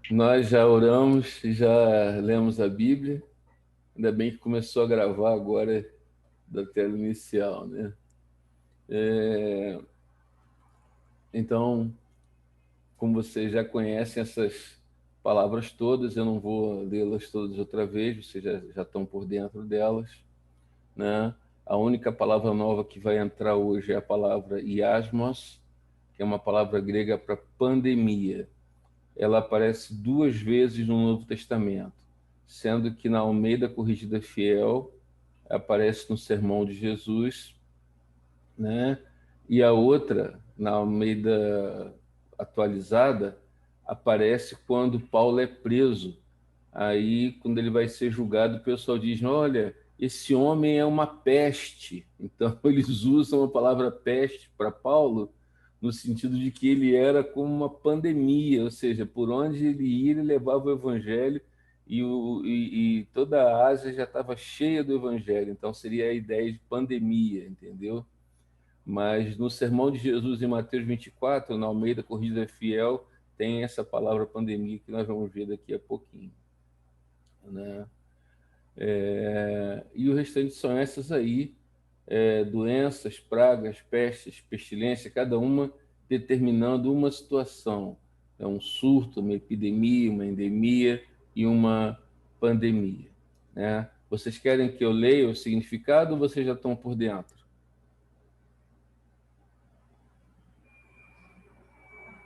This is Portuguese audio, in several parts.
Nós já oramos, já lemos a Bíblia, ainda bem que começou a gravar agora da tela inicial, né? É, então, como vocês já conhecem essas palavras todas, eu não vou lê-las todas outra vez, vocês já estão por dentro delas, né? A única palavra nova que vai entrar hoje é a palavra iasmos, que é uma palavra grega para pandemia. Ela aparece duas vezes no Novo Testamento, sendo que na Almeida Corrigida Fiel aparece no Sermão de Jesus, né? E a outra, na Almeida Atualizada, aparece quando Paulo é preso. Aí, quando ele vai ser julgado, o pessoal diz: olha, esse homem é uma peste. Então, eles usam a palavra peste para Paulo no sentido de que ele era como uma pandemia, ou seja, por onde ele ia, ele levava o evangelho e toda a Ásia já estava cheia do evangelho. Então, seria a ideia de pandemia, entendeu? Mas no Sermão de Jesus em Mateus 24, na Almeida Corrigida Fiel, tem essa palavra pandemia que nós vamos ver daqui a pouquinho, né? E o restante são essas aí, doenças, pragas, pestes, pestilência, cada uma determinando uma situação. É um surto, uma epidemia, uma endemia e uma pandemia, né? Vocês querem que eu leia o significado ou vocês já estão por dentro?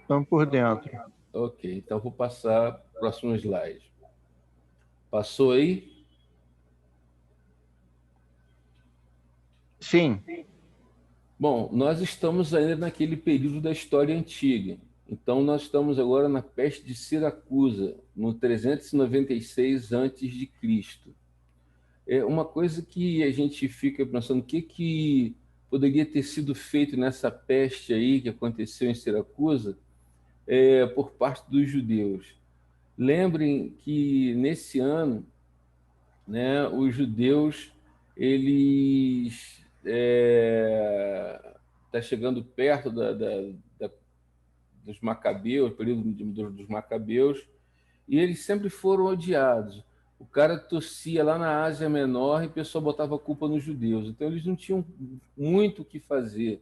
Estamos por dentro. Ok, então vou passar para o próximo slide. Passou aí? Sim, Bom, nós estamos ainda naquele período da história antiga. Então, nós estamos agora na peste de Siracusa, no 396 antes de Cristo. É uma coisa que a gente fica pensando, o que poderia ter sido feito nessa peste aí que aconteceu em Siracusa por parte dos judeus. Lembrem que nesse ano, né, os judeus eles tá chegando perto da, dos macabeus, período dos macabeus, e eles sempre foram odiados. O cara tossia lá na Ásia Menor e o pessoal botava a culpa nos judeus. Então eles não tinham muito o que fazer,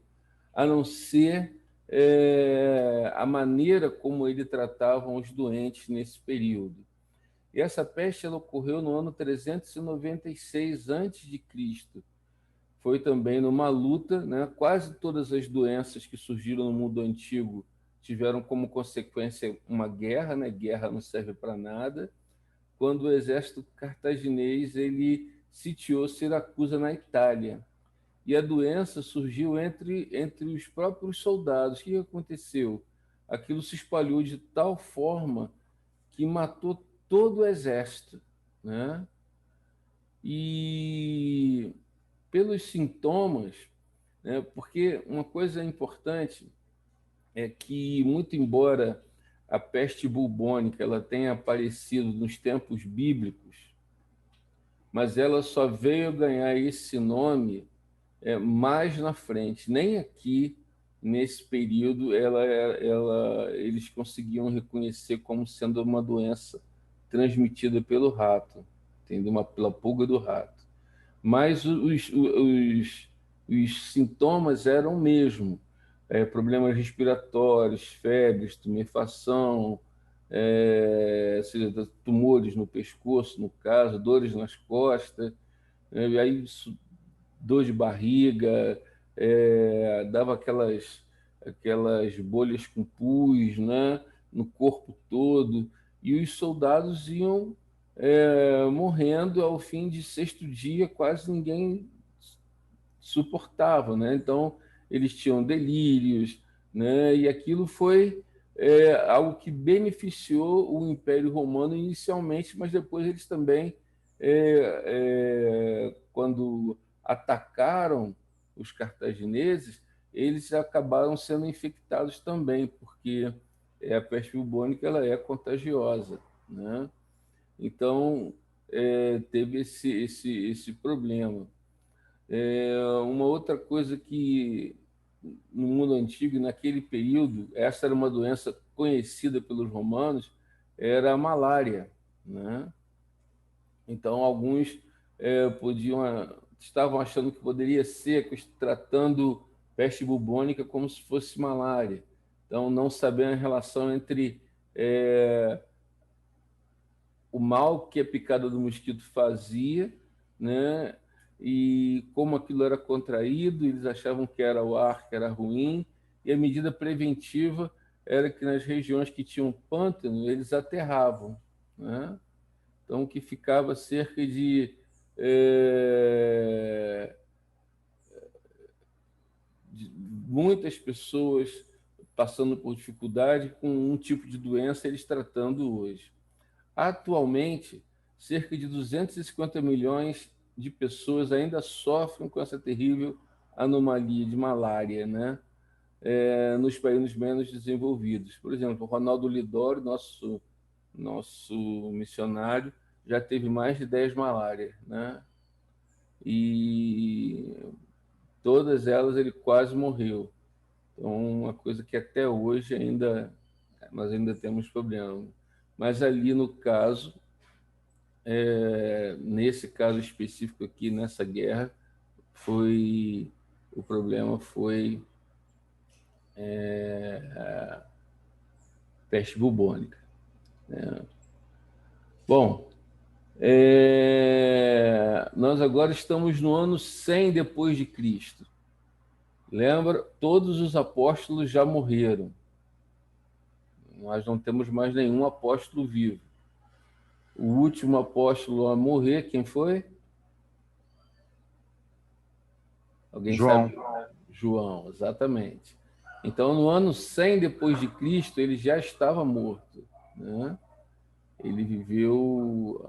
a não ser a maneira como eles tratavam os doentes nesse período. E essa peste ela ocorreu no ano 396 a.C. Foi também numa luta, né? Quase todas as doenças que surgiram no mundo antigo tiveram como consequência uma guerra, né? Guerra não serve para nada. Quando o exército cartaginês ele sitiou Siracusa na Itália. E a doença surgiu entre os próprios soldados. O que aconteceu? Aquilo se espalhou de tal forma que matou todo o exército, né? E pelos sintomas, né? Porque uma coisa importante é que, muito embora a peste bubônica ela tenha aparecido nos tempos bíblicos, mas ela só veio ganhar esse nome mais na frente. Nem aqui, nesse período, eles conseguiam reconhecer como sendo uma doença transmitida pelo rato, entendeu? Pela pulga do rato. Mas os sintomas eram o mesmo. Problemas respiratórios, febres, tumefação, seja, tumores no pescoço, no caso, dores nas costas, e aí dor de barriga, dava aquelas bolhas com pus, né, no corpo todo, e os soldados iam morrendo ao fim de sexto dia, quase ninguém suportava, né? Então eles tinham delírios, né? E aquilo foi algo que beneficiou o Império Romano inicialmente, mas depois eles também, quando atacaram os cartagineses, eles acabaram sendo infectados também, porque a peste bubônica ela é contagiosa, né? Então teve esse problema. Uma outra coisa que no mundo antigo, naquele período, essa era uma doença conhecida pelos romanos, era a malária, né? Então, alguns estavam achando que poderia ser tratando peste bubônica como se fosse malária. Então, não sabendo a relação entre o mal que a picada do mosquito fazia, né? E como aquilo era contraído, eles achavam que era o ar que era ruim, e a medida preventiva era que nas regiões que tinham pântano, eles aterravam, né? Então, que ficava cerca é, de muitas pessoas passando por dificuldade com um tipo de doença, eles tratando hoje. Atualmente, cerca de 250 milhões de pessoas ainda sofrem com essa terrível anomalia de malária, né? Nos países menos desenvolvidos. Por exemplo, o Ronaldo Lidório, nosso missionário, já teve mais de 10 malárias, né? E todas elas ele quase morreu. Então, uma coisa que até hoje nós ainda temos problema. Mas ali no caso, nesse caso específico aqui, nessa guerra, o problema foi a peste bubônica, né? Bom, nós agora estamos no ano 100 depois de Cristo. Lembra? Todos os apóstolos já morreram. Nós não temos mais nenhum apóstolo vivo. O último apóstolo a morrer, quem foi? Alguém João. sabe? João, exatamente. Então, no ano 100 depois de Cristo, ele já estava morto, né? Ele viveu,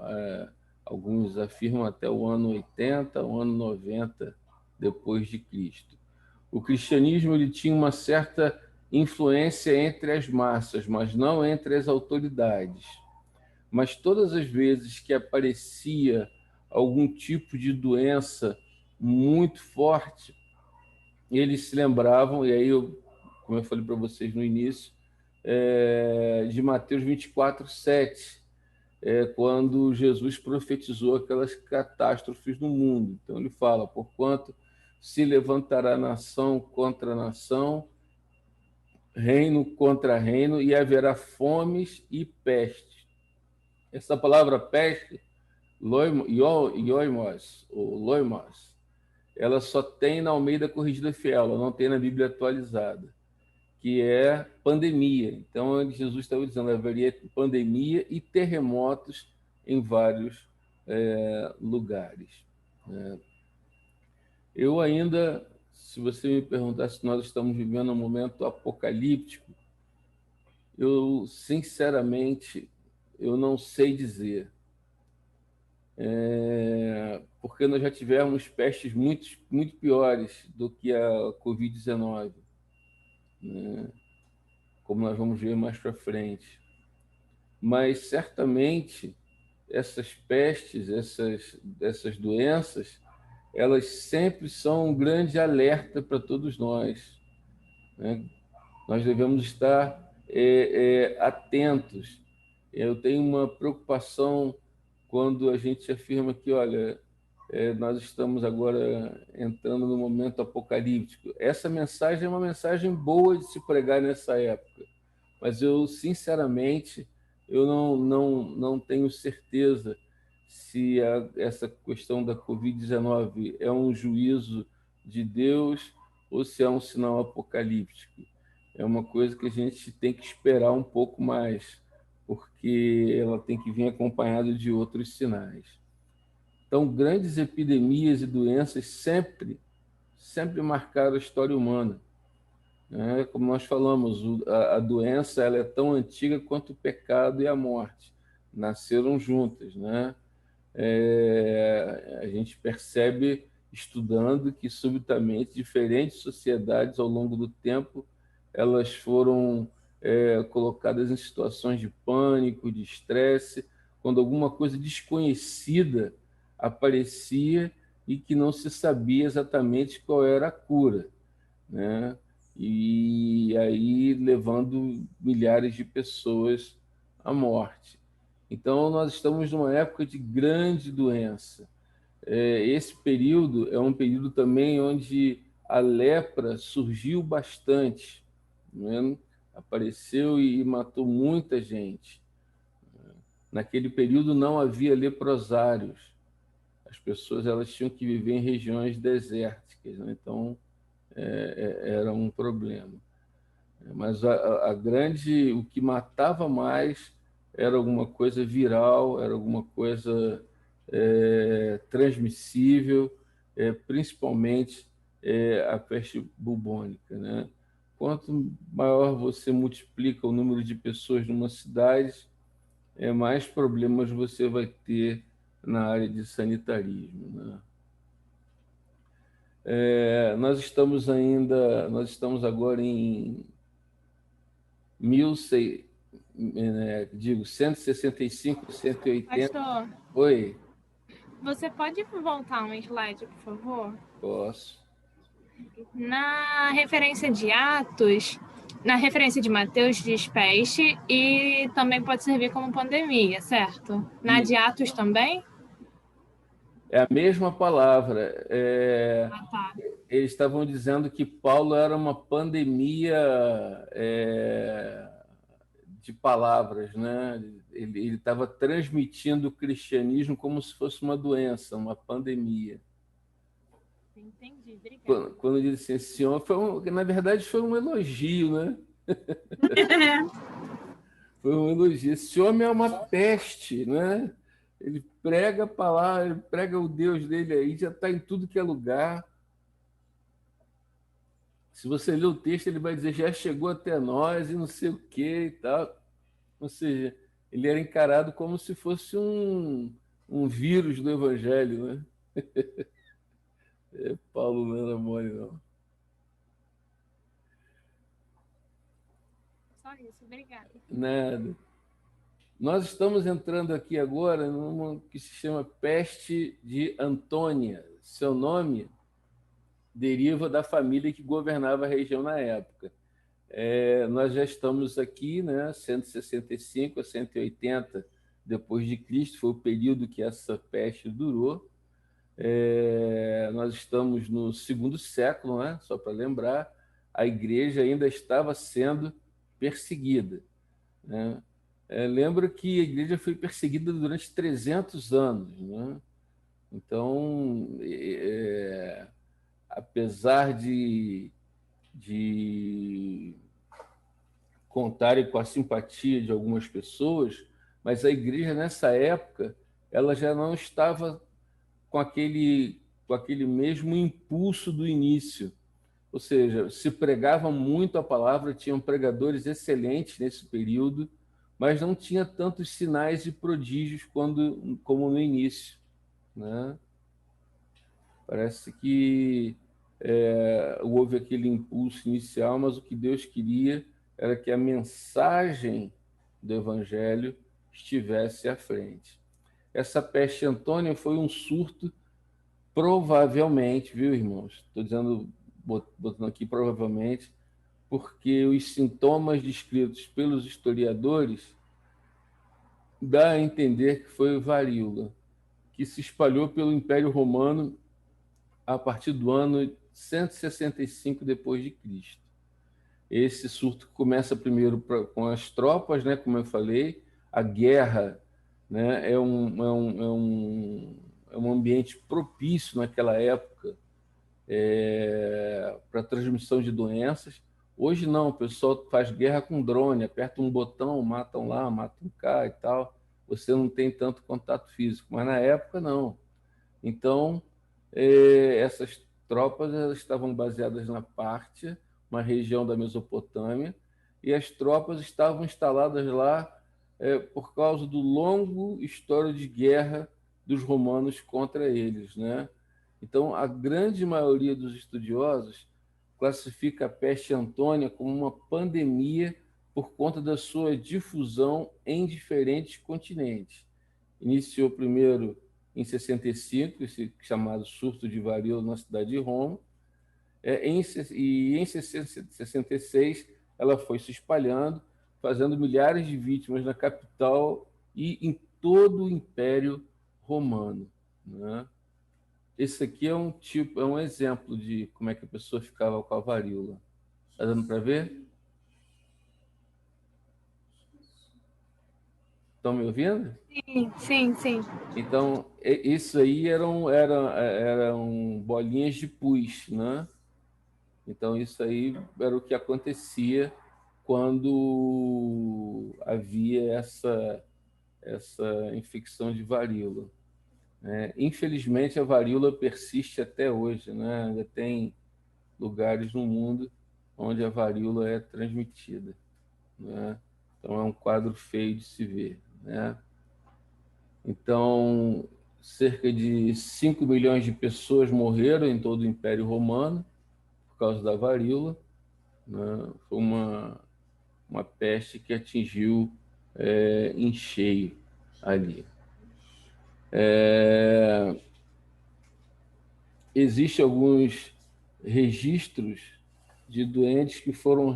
alguns afirmam, até o ano 80, o ano 90 depois de Cristo. O cristianismo ele tinha uma certa influência entre as massas, mas não entre as autoridades. Mas todas as vezes que aparecia algum tipo de doença muito forte, eles se lembravam, e aí, como eu falei para vocês no início, de Mateus 24:7, quando Jesus profetizou aquelas catástrofes no mundo. Então ele fala, porquanto se levantará nação contra nação, reino contra reino, e haverá fomes e pestes. Essa palavra peste, loimos, ou loimos, ela só tem na Almeida Corrigida Fiel, ela não tem na Bíblia atualizada, que é pandemia. Então, Jesus estava dizendo que haveria pandemia e terremotos em vários lugares, né? Eu ainda, se você me perguntar se nós estamos vivendo um momento apocalíptico, eu, sinceramente, eu não sei dizer. Porque nós já tivemos pestes muito piores do que a Covid-19, né? Como nós vamos ver mais para frente. Mas, certamente, essas pestes, essas doenças, elas sempre são um grande alerta para todos nós, né? Nós devemos estar atentos. Eu tenho uma preocupação quando a gente afirma que, olha, nós estamos agora entrando no momento apocalíptico. Essa mensagem é uma mensagem boa de se pregar nessa época, mas eu, sinceramente, eu não tenho certeza se essa questão da Covid-19 é um juízo de Deus ou se é um sinal apocalíptico. É uma coisa que a gente tem que esperar um pouco mais, porque ela tem que vir acompanhada de outros sinais. Então, grandes epidemias e doenças sempre marcaram a história humana, né? Como nós falamos, a doença ela é tão antiga quanto o pecado e a morte. Nasceram juntas, né? A gente percebe, estudando, que subitamente diferentes sociedades, ao longo do tempo, elas foram colocadas em situações de pânico, de estresse, quando alguma coisa desconhecida aparecia e que não se sabia exatamente qual era a cura, né? E aí levando milhares de pessoas a morte. Então, nós estamos numa época de grande doença. Esse período é um período também onde a lepra surgiu bastante, né? Apareceu e matou muita gente. Naquele período não havia leprosários. As pessoas elas tinham que viver em regiões desérticas, né? Então era um problema. Mas o que matava mais era alguma coisa viral, era alguma coisa transmissível, principalmente a peste bubônica, né? Quanto maior você multiplica o número de pessoas numa cidade, mais problemas você vai ter na área de sanitarismo, né? Nós estamos agora em 1600, digo, 165, 180. Pastor, Oi, você pode voltar um slide, por favor? posso. Na referência de Atos, na referência de Mateus diz peste e também pode servir como pandemia, certo? Na de Atos também? É a mesma palavra. Tá. Eles estavam dizendo que Paulo era uma pandemia de palavras, né? Ele estava transmitindo o cristianismo como se fosse uma doença, uma pandemia. Entendi, obrigada. Quando ele disse assim, esse homem, na verdade foi um elogio, né? Foi um elogio. Esse homem é uma peste, né? Ele prega a palavra, ele prega o Deus dele aí, já está em tudo que é lugar. Se você ler o texto, ele vai dizer, já chegou até nós e não sei o quê e tal. Ou seja, ele era encarado como se fosse um vírus do evangelho, né? Paulo não era mole, não. Só isso, obrigada. Nada. Nós estamos entrando aqui agora numa que se chama peste de Antônia. Seu nome deriva da família que governava a região na época. Nós já estamos aqui, né, 165 a 180 depois de Cristo, foi o período que essa peste durou. Nós estamos no segundo século, né, só para lembrar, a igreja ainda estava sendo perseguida, né? Lembro que a igreja foi perseguida durante 300 anos, né? Então, apesar de contarem com a simpatia de algumas pessoas, mas a igreja nessa época ela já não estava com aquele mesmo impulso do início. Ou seja, se pregava muito a palavra, tinham pregadores excelentes nesse período, mas não tinha tantos sinais e prodígios como no início, né? Parece que houve aquele impulso inicial, mas o que Deus queria era que a mensagem do Evangelho estivesse à frente. Essa peste Antônia foi um surto, provavelmente, viu, irmãos? Estou dizendo, botando aqui provavelmente, porque os sintomas descritos pelos historiadores dá a entender que foi varíola, que se espalhou pelo Império Romano a partir do ano 165 depois de Cristo. Esse surto começa primeiro com as tropas, né, como eu falei, a guerra, né, é um ambiente propício naquela época para a transmissão de doenças. Hoje não, o pessoal faz guerra com drone, aperta um botão, matam lá, matam cá e tal. Você não tem tanto contato físico, mas na época não. Então, essas tropas elas estavam baseadas na Pártia, uma região da Mesopotâmia, e as tropas estavam instaladas lá por causa do longo histórico de guerra dos romanos contra eles, né? Então, a grande maioria dos estudiosos classifica a peste Antônia como uma pandemia por conta da sua difusão em diferentes continentes. Iniciou primeiro em 65, esse chamado surto de varíola na cidade de Roma, e em 66 ela foi se espalhando, fazendo milhares de vítimas na capital e em todo o Império Romano, né? Esse aqui é um exemplo de como é que a pessoa ficava com a varíola. Está dando para ver? Estão me ouvindo? Sim, sim, sim. Então, isso aí eram bolinhas de pus, né? Então, isso aí era o que acontecia quando havia essa infecção de varíola, né? Infelizmente, a varíola persiste até hoje, né? Ainda tem lugares no mundo onde a varíola é transmitida, né? Então, é um quadro feio de se ver, né? Então, cerca de 5 milhões de pessoas morreram em todo o Império Romano por causa da varíola, né? Foi uma peste que atingiu em cheio ali. Existem alguns registros de doentes que foram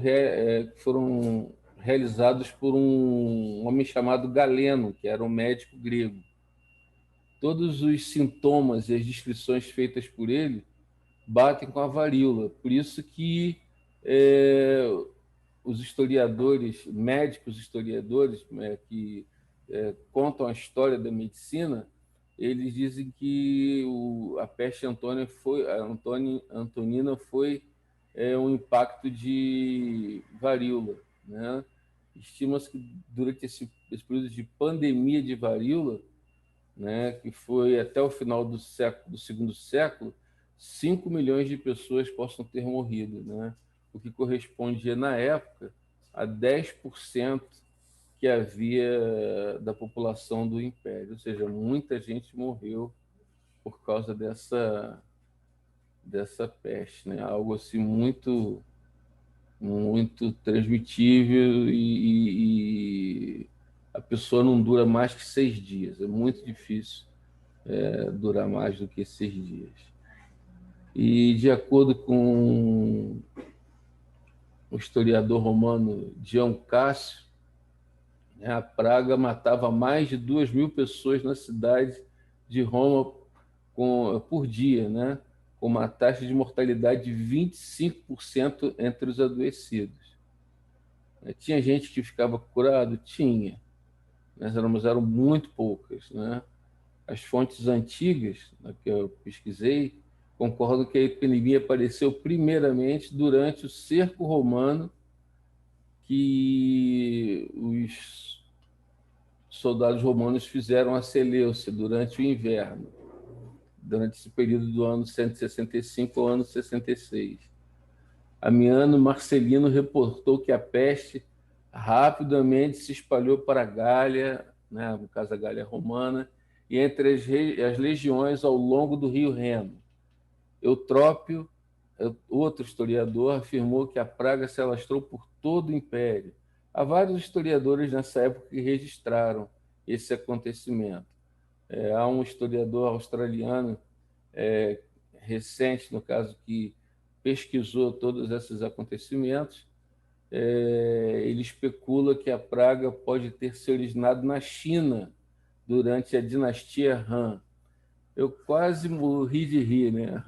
realizados por um homem chamado Galeno, que era um médico grego. Todos os sintomas e as descrições feitas por ele batem com a varíola. Por isso que os historiadores, médicos historiadores, que contam a história da medicina, eles dizem que a peste antonina foi um impacto de varíola, né? Estima-se que durante esse período de pandemia de varíola, né, que foi até o final do segundo século, 5 milhões de pessoas possam ter morrido, né? O que correspondia, na época, a 10% que havia da população do Império. Ou seja, muita gente morreu por causa dessa peste, né? Algo assim muito, muito transmitível e a pessoa não dura mais que 6 dias. É muito difícil durar mais do que 6 dias. E, de acordo com o historiador romano Dion Cássio, né, a praga matava mais de 2.000 pessoas na cidade de Roma por dia, né, com uma taxa de mortalidade de 25% entre os adoecidos. Tinha gente que ficava curado? Tinha, mas eram muito poucas, né? As fontes antigas, né, que eu pesquisei, concordam que a epidemia apareceu primeiramente durante o cerco romano, que os soldados romanos fizeram a Seleucia durante o inverno, durante esse período do ano 165 ao ano 66. Amiano Marcelino reportou que a peste rapidamente se espalhou para a Gália, né, no caso a Gália romana, e entre as legiões ao longo do rio Reno. Eutrópio, outro historiador, afirmou que a praga se alastrou por todo o Império. Há vários historiadores nessa época que registraram esse acontecimento. Há um historiador australiano recente, no caso, que pesquisou todos esses acontecimentos. Ele especula que a praga pode ter se originado na China durante a dinastia Han. Eu quase morri de rir, né?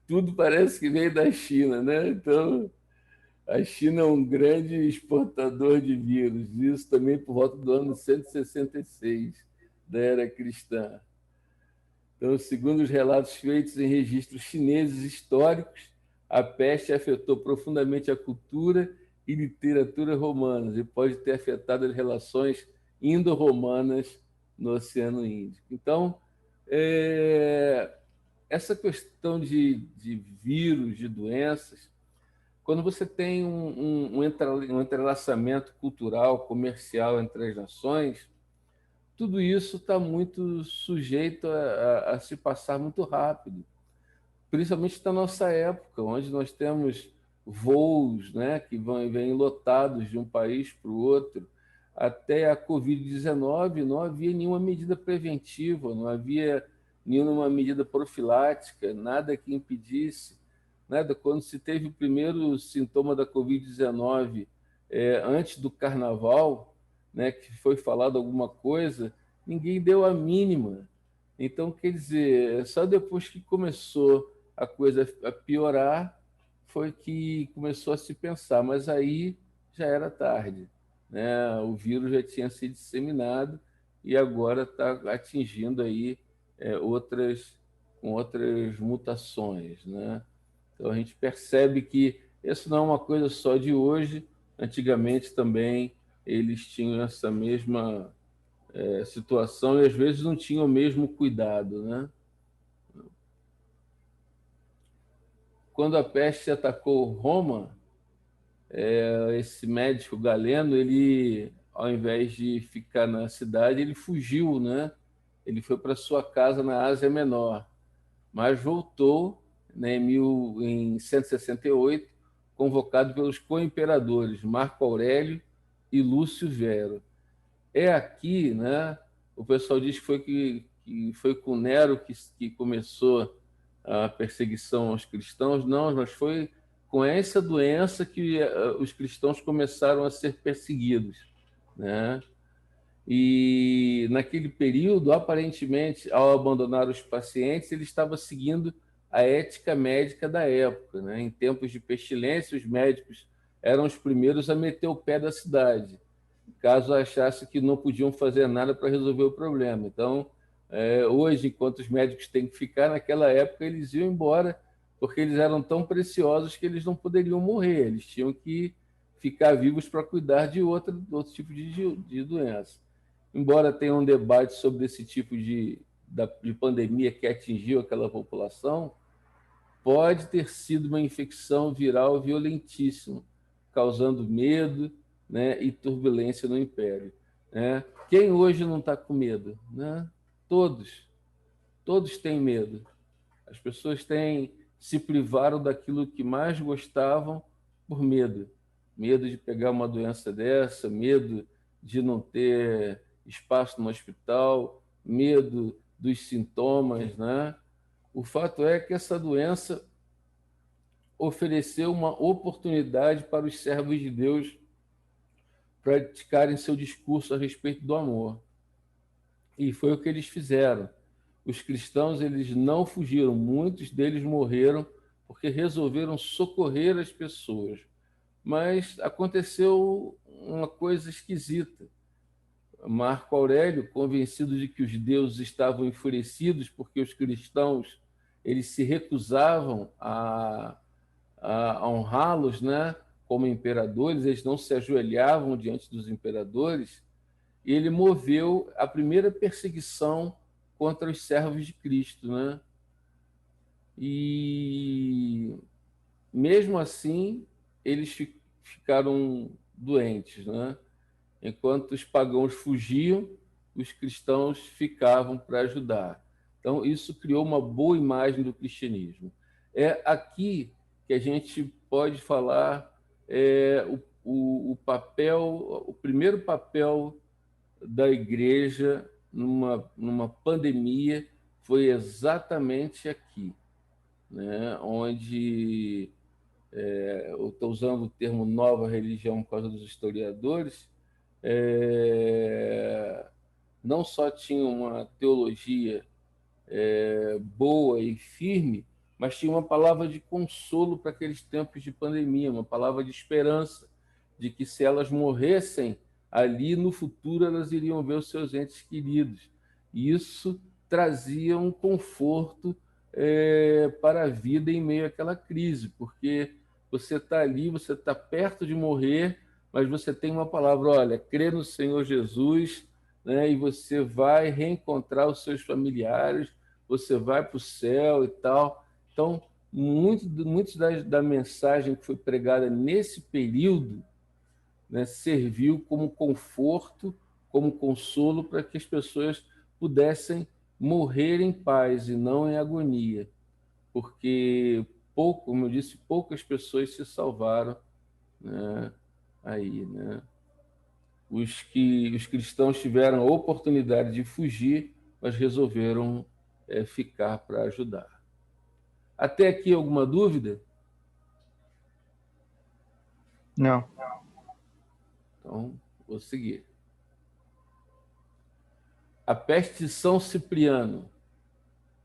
Tudo parece que veio da China, né? Então, a China é um grande exportador de vírus, isso também por volta do ano 166 da era cristã. Então, segundo os relatos feitos em registros chineses históricos, a peste afetou profundamente a cultura e literatura romanas e pode ter afetado as relações indo-romanas no Oceano Índico. Então, essa questão de vírus, de doenças, quando você tem um entrelaçamento cultural, comercial entre as nações, tudo isso está muito sujeito a se passar muito rápido, principalmente na nossa época, onde nós temos voos, né, que vão e vêm lotados de um país para o outro. Até a Covid-19 não havia nenhuma medida preventiva, não havia nenhuma medida profilática, nada que impedisse né, quando se teve o primeiro sintoma da Covid-19 antes do Carnaval, né, que foi falado alguma coisa, ninguém deu a mínima. Então, quer dizer, só depois que começou a coisa a piorar, foi que começou a se pensar, mas aí já era tarde, né? O vírus já tinha se disseminado e agora está atingindo aí outras com outras mutações, né? Então a gente percebe que isso não é uma coisa só de hoje. Antigamente também eles tinham essa mesma situação e às vezes não tinham o mesmo cuidado, né? Quando a peste atacou Roma, esse médico Galeno, ele, ao invés de ficar na cidade, ele fugiu, né? Ele foi para sua casa na Ásia Menor, mas voltou, né, em 168, convocado pelos co-imperadores Marco Aurélio e Lúcio Vero. Aqui, né? O pessoal diz que foi com Nero que começou a perseguição aos cristãos. Não, mas foi com essa doença que os cristãos começaram a ser perseguidos, né? E naquele período, aparentemente, ao abandonar os pacientes, ele estava seguindo a ética médica da época, né? Em tempos de pestilência, os médicos eram os primeiros a meter o pé da cidade, caso achasse que não podiam fazer nada para resolver o problema. Então, hoje, enquanto os médicos têm que ficar, naquela época eles iam embora, porque eles eram tão preciosos que eles não poderiam morrer, eles tinham que ficar vivos para cuidar de outro tipo de doença. Embora tenha um debate sobre esse tipo de pandemia que atingiu aquela população, pode ter sido uma infecção viral violentíssima, causando medo, né, e turbulência no império, né? Quem hoje não está com medo, né? Todos têm medo. As pessoas se privaram daquilo que mais gostavam por medo. Medo de pegar uma doença dessa, medo de não ter espaço no hospital, medo dos sintomas, né? O fato é que essa doença ofereceu uma oportunidade para os servos de Deus praticarem seu discurso a respeito do amor. E foi o que eles fizeram. Os cristãos, eles não fugiram, muitos deles morreram porque resolveram socorrer as pessoas. Mas aconteceu uma coisa esquisita. Marco Aurélio, convencido de que os deuses estavam enfurecidos porque os cristãos eles se recusavam a honrá-los, né, como imperadores, eles não se ajoelhavam diante dos imperadores, e ele moveu a primeira perseguição contra os servos de Cristo, né? E mesmo assim eles ficaram doentes, né? Enquanto os pagãos fugiam, os cristãos ficavam para ajudar. Então, isso criou uma boa imagem do cristianismo. É aqui que a gente pode falar o papel, o primeiro papel da igreja numa pandemia foi exatamente aqui, né? Onde, eu estou usando o termo nova religião por causa dos historiadores, não só tinha uma teologia boa e firme, mas tinha uma palavra de consolo para aqueles tempos de pandemia, uma palavra de esperança, de que se elas morressem ali, no futuro elas iriam ver os seus entes queridos. E isso trazia um conforto para a vida em meio àquela crise, porque você está ali, você está perto de morrer, mas você tem uma palavra, olha, crê no Senhor Jesus, né, e você vai reencontrar os seus familiares, você vai para o céu e tal. Então, muito da mensagem que foi pregada nesse período, né, serviu como conforto, como consolo para que as pessoas pudessem morrer em paz e não em agonia, porque como eu disse, poucas pessoas se salvaram, né, aí, né? Os cristãos tiveram a oportunidade de fugir, mas resolveram ficar para ajudar. Até aqui alguma dúvida? Não. Então, vou seguir. A peste de São Cipriano.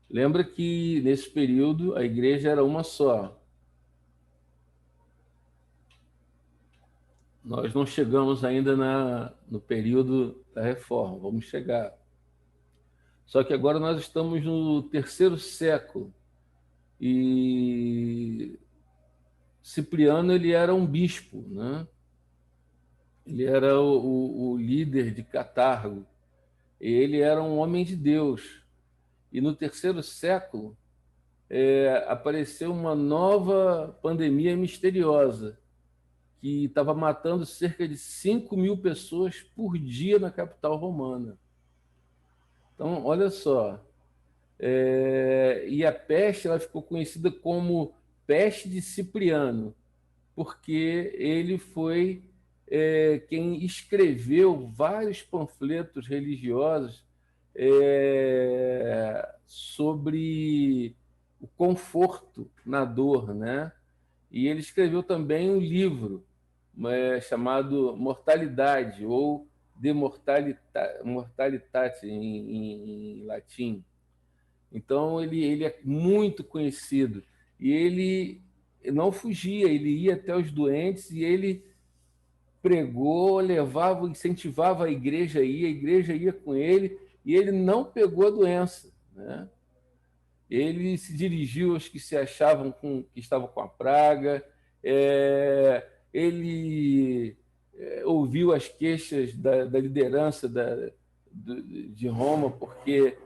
Lembra que, nesse período, a igreja era uma só. Nós não chegamos ainda no período da reforma, vamos chegar. Só que agora nós estamos no terceiro século e Cipriano ele era um bispo, né? Ele era o líder de Catargo. Ele era um homem de Deus. E no terceiro século apareceu uma nova pandemia misteriosa que estava matando cerca de 5.000 pessoas por dia na capital romana. Então, olha só. E a peste ela ficou conhecida como peste de Cipriano, porque ele foi quem escreveu vários panfletos religiosos sobre o conforto na dor, né? E ele escreveu também um livro chamado Mortalidade, ou De Mortalitate em latim. Então, ele é muito conhecido. E ele não fugia, ele ia até os doentes e ele pregou, levava, incentivava a igreja ia com ele, e ele não pegou a doença, né? Ele se dirigiu aos que se achavam que estavam com a praga, ele ouviu as queixas da liderança de Roma, porque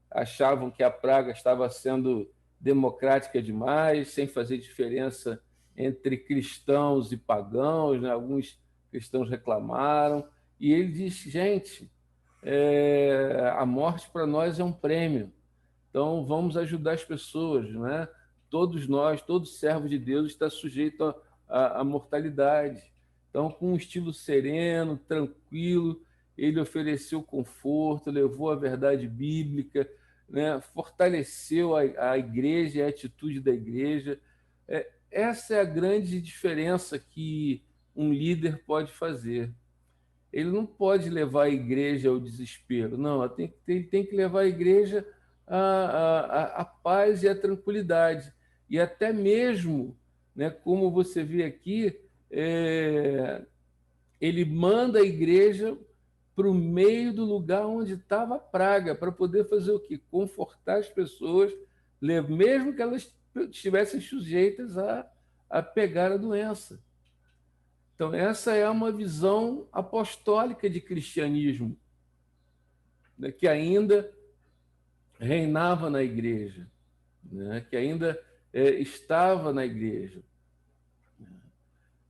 achavam que a praga estava sendo democrática demais, sem fazer diferença entre cristãos e pagãos, né? Alguns cristãos reclamaram, e ele disse: gente, a morte para nós é um prêmio, então vamos ajudar as pessoas, né? Todos nós, todo servo de Deus está sujeito à mortalidade. Então, com um estilo sereno, tranquilo, ele ofereceu conforto, levou a verdade bíblica, né? Fortaleceu a igreja, a atitude da igreja. Essa é a grande diferença que um líder pode fazer. Ele não pode levar a igreja ao desespero, não, ele tem que levar a igreja à paz e à tranquilidade. E até mesmo, né, como você vê aqui, ele manda a igreja para o meio do lugar onde estava a praga, para poder fazer o quê? Confortar as pessoas, mesmo que elas estivessem sujeitas a pegar a doença. Então, essa é uma visão apostólica de cristianismo, né, que ainda reinava na igreja, né, que ainda estava na igreja.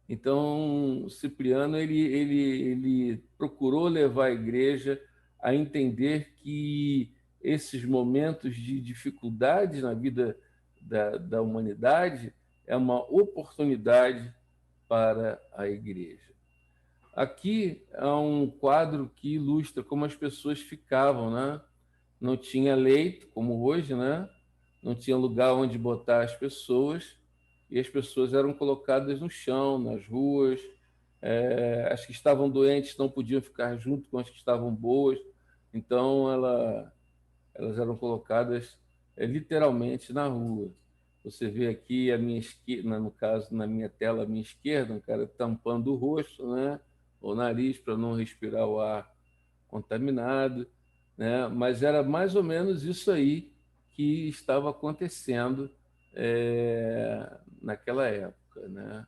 Então, Cipriano ele procurou levar a igreja a entender que esses momentos de dificuldades na vida da humanidade é uma oportunidade para a igreja. Aqui há um quadro que ilustra como as pessoas ficavam, né? Não tinha leito, como hoje, né? Não tinha lugar onde botar as pessoas, e as pessoas eram colocadas no chão, nas ruas. As que estavam doentes não podiam ficar junto com as que estavam boas, então elas eram colocadas literalmente na rua. Você vê aqui a minha esquerda, no caso, na minha tela, a minha esquerda, um cara tampando o rosto, né? O nariz, para não respirar o ar contaminado, né? Mas era mais ou menos isso aí que estava acontecendo naquela época, né?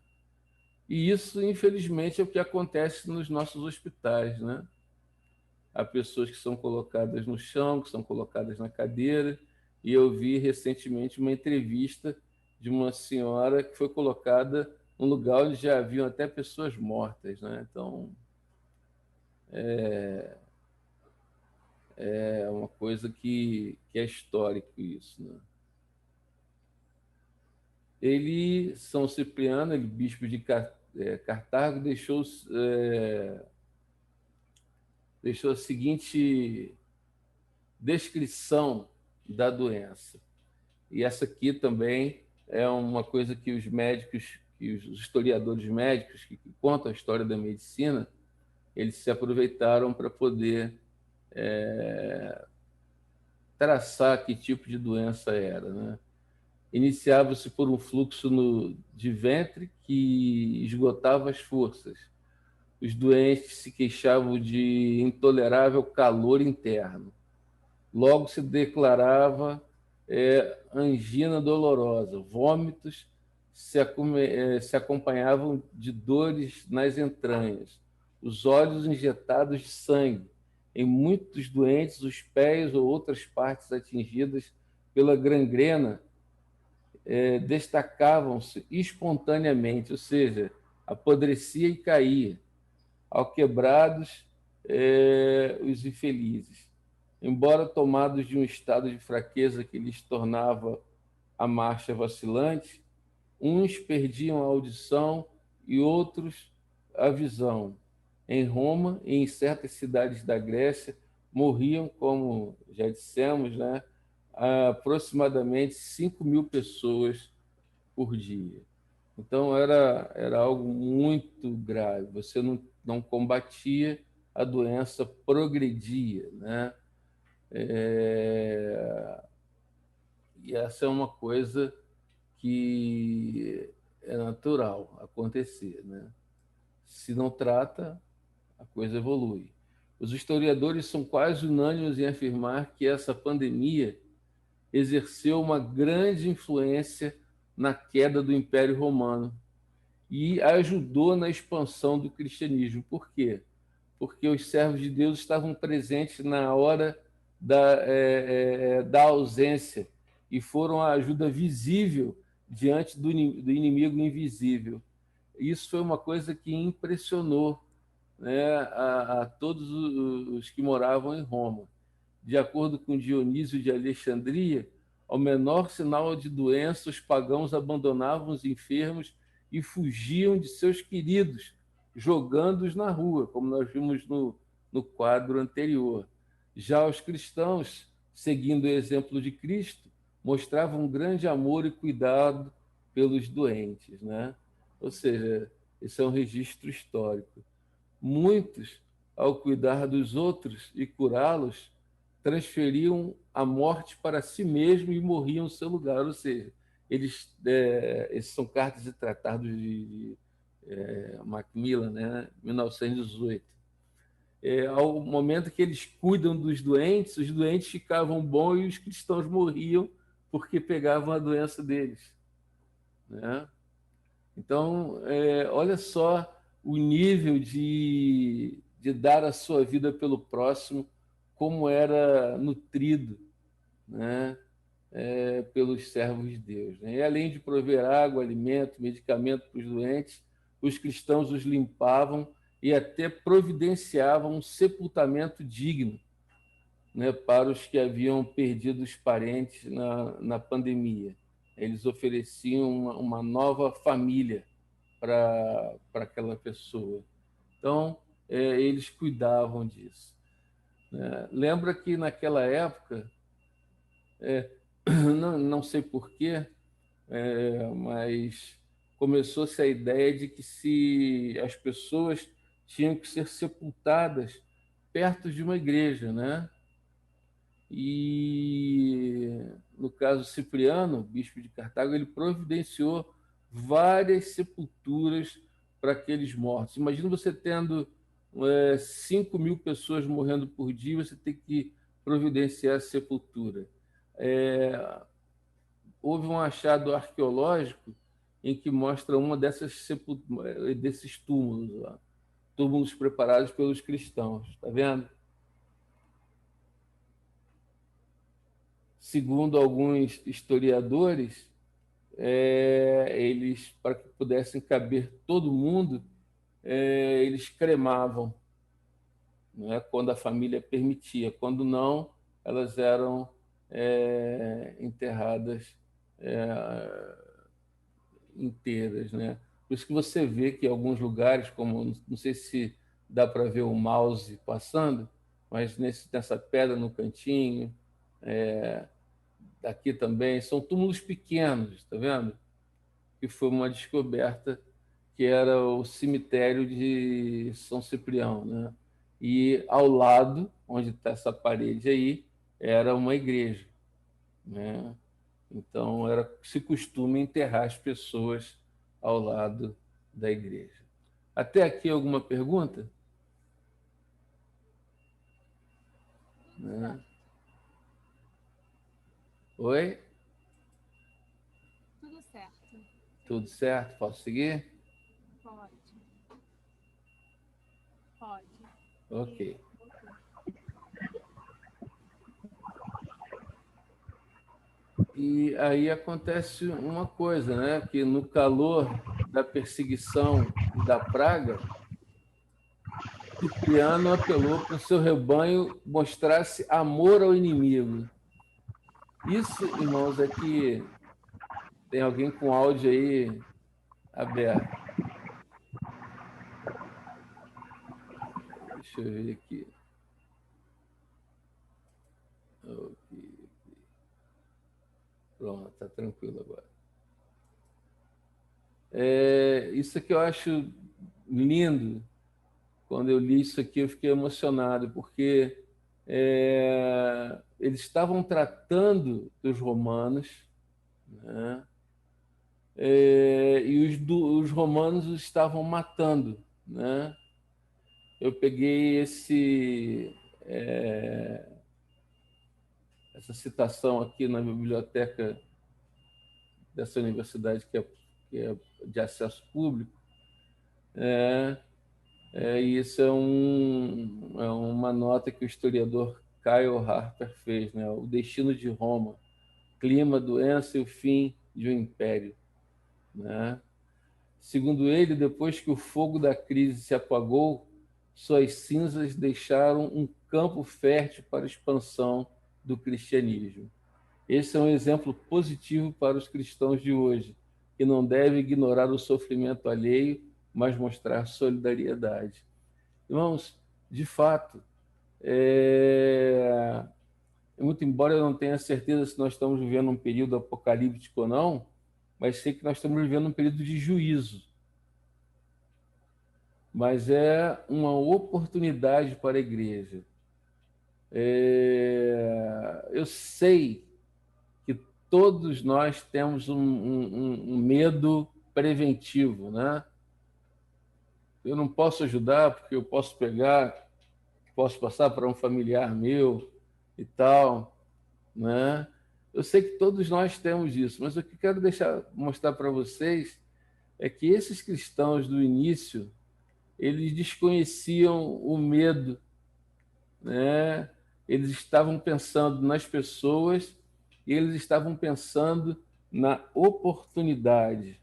E isso, infelizmente, é o que acontece nos nossos hospitais, né? Há pessoas que são colocadas no chão, que são colocadas na cadeira, e eu vi recentemente uma entrevista de uma senhora que foi colocada num lugar onde já haviam até pessoas mortas, né? Então, é uma coisa que é histórico isso, né? São Cipriano, ele bispo de Cartago, deixou a seguinte descrição da doença. E essa aqui também é uma coisa que os médicos que os historiadores médicos que contam a história da medicina, eles se aproveitaram para poder traçar que tipo de doença era, né? Iniciava-se por um fluxo de ventre que esgotava as forças. Os doentes se queixavam de intolerável calor interno. Logo se declarava angina dolorosa. Vômitos se acompanhavam de dores nas entranhas. Os olhos injetados de sangue. Em muitos doentes, os pés ou outras partes atingidas pela gangrena destacavam-se espontaneamente, ou seja, apodrecia e caía. Ao quebrados, os infelizes. Embora tomados de um estado de fraqueza que lhes tornava a marcha vacilante, uns perdiam a audição e outros a visão. Em Roma e em certas cidades da Grécia, morriam, como já dissemos, né, aproximadamente 5.000 pessoas por dia. Então, era algo muito grave. Você não combatia, a doença progredia, né? E essa é uma coisa que é natural acontecer, né? Se não trata, a coisa evolui. Os historiadores são quase unânimes em afirmar que essa pandemia exerceu uma grande influência na queda do Império Romano e ajudou na expansão do cristianismo. Por quê? Porque os servos de Deus estavam presentes na hora da ausência e foram a ajuda visível diante do inimigo invisível. Isso foi uma coisa que impressionou, né, a todos os que moravam em Roma. De acordo com Dionísio de Alexandria, ao menor sinal de doença, os pagãos abandonavam os enfermos e fugiam de seus queridos, jogando-os na rua, como nós vimos no quadro anterior. Já os cristãos, seguindo o exemplo de Cristo, mostravam um grande amor e cuidado pelos doentes, né? Ou seja, esse é um registro histórico. Muitos, ao cuidar dos outros e curá-los, transferiam a morte para si mesmo e morriam no seu lugar. Ou seja, esses são cartas e tratados de Macmillan, né, 1918. Ao momento que eles cuidam dos doentes, os doentes ficavam bons e os cristãos morriam porque pegavam a doença deles, né? Então, olha só o nível de dar a sua vida pelo próximo, como era nutrido, né, pelos servos de Deus, né? E além de prover água, alimento, medicamento para os doentes, os cristãos os limpavam e até providenciavam um sepultamento digno, né, para os que haviam perdido os parentes na pandemia. Eles ofereciam uma nova família para aquela pessoa. Então, eles cuidavam disso, né? Lembra que naquela época, não sei porquê, mas começou-se a ideia de que se as pessoas tinham que ser sepultadas perto de uma igreja, né? E no caso Cipriano, bispo de Cartago, ele providenciou várias sepulturas para aqueles mortos. Imagina você tendo 5.000 pessoas morrendo por dia, você tem que providenciar a sepultura. Houve um achado arqueológico em que mostra uma desses túmulos, ó, túmulos preparados pelos cristãos. Está vendo? Segundo alguns historiadores, eles, para que pudessem caber todo mundo, eles cremavam, né, quando a família permitia. Quando não, elas eram enterradas inteiras, né? Por isso que você vê que em alguns lugares, como não sei se dá para ver o mouse passando, mas nessa pedra no cantinho, aqui também, são túmulos pequenos, tá vendo? que foi uma descoberta, que era o cemitério de São Ciprião, né? E ao lado, onde está essa parede aí, era uma igreja, né? Então se costuma enterrar as pessoas ao lado da igreja. Até aqui alguma pergunta? Né? Oi? Tudo certo. Tudo certo? Posso seguir? Pode. Pode. Ok. E aí acontece uma coisa, né? Que no calor da perseguição e da praga, Cipriano apelou para o seu rebanho mostrasse amor ao inimigo. Isso, irmãos, é que tem alguém com áudio aí aberto. Deixa eu ver aqui. Ok. Pronto, tá tranquilo agora. Isso aqui eu acho lindo. Quando eu li isso aqui, eu fiquei emocionado, porque eles estavam tratando dos romanos, né? E os romanos os estavam matando, né? Eu peguei essa citação aqui na biblioteca dessa universidade que é de acesso público, e isso é uma nota que o historiador Kyle Harper fez, né? O destino de Roma, clima, doença e o fim de um império, né? Segundo ele, depois que o fogo da crise se apagou, suas cinzas deixaram um campo fértil para a expansão do cristianismo. Esse é um exemplo positivo para os cristãos de hoje, que não devem ignorar o sofrimento alheio, mas mostrar solidariedade. Irmãos, de fato, muito embora eu não tenha certeza se nós estamos vivendo um período apocalíptico ou não, mas sei que nós estamos vivendo um período de juízo. Mas é uma oportunidade para a igreja. Eu sei que todos nós temos um medo preventivo, né? Eu não posso ajudar porque eu posso pegar, posso passar para um familiar meu e tal, né? Eu sei que todos nós temos isso, mas o que eu quero mostrar para vocês é que esses cristãos do início, eles desconheciam o medo, né? Eles estavam pensando nas pessoas e eles estavam pensando na oportunidade.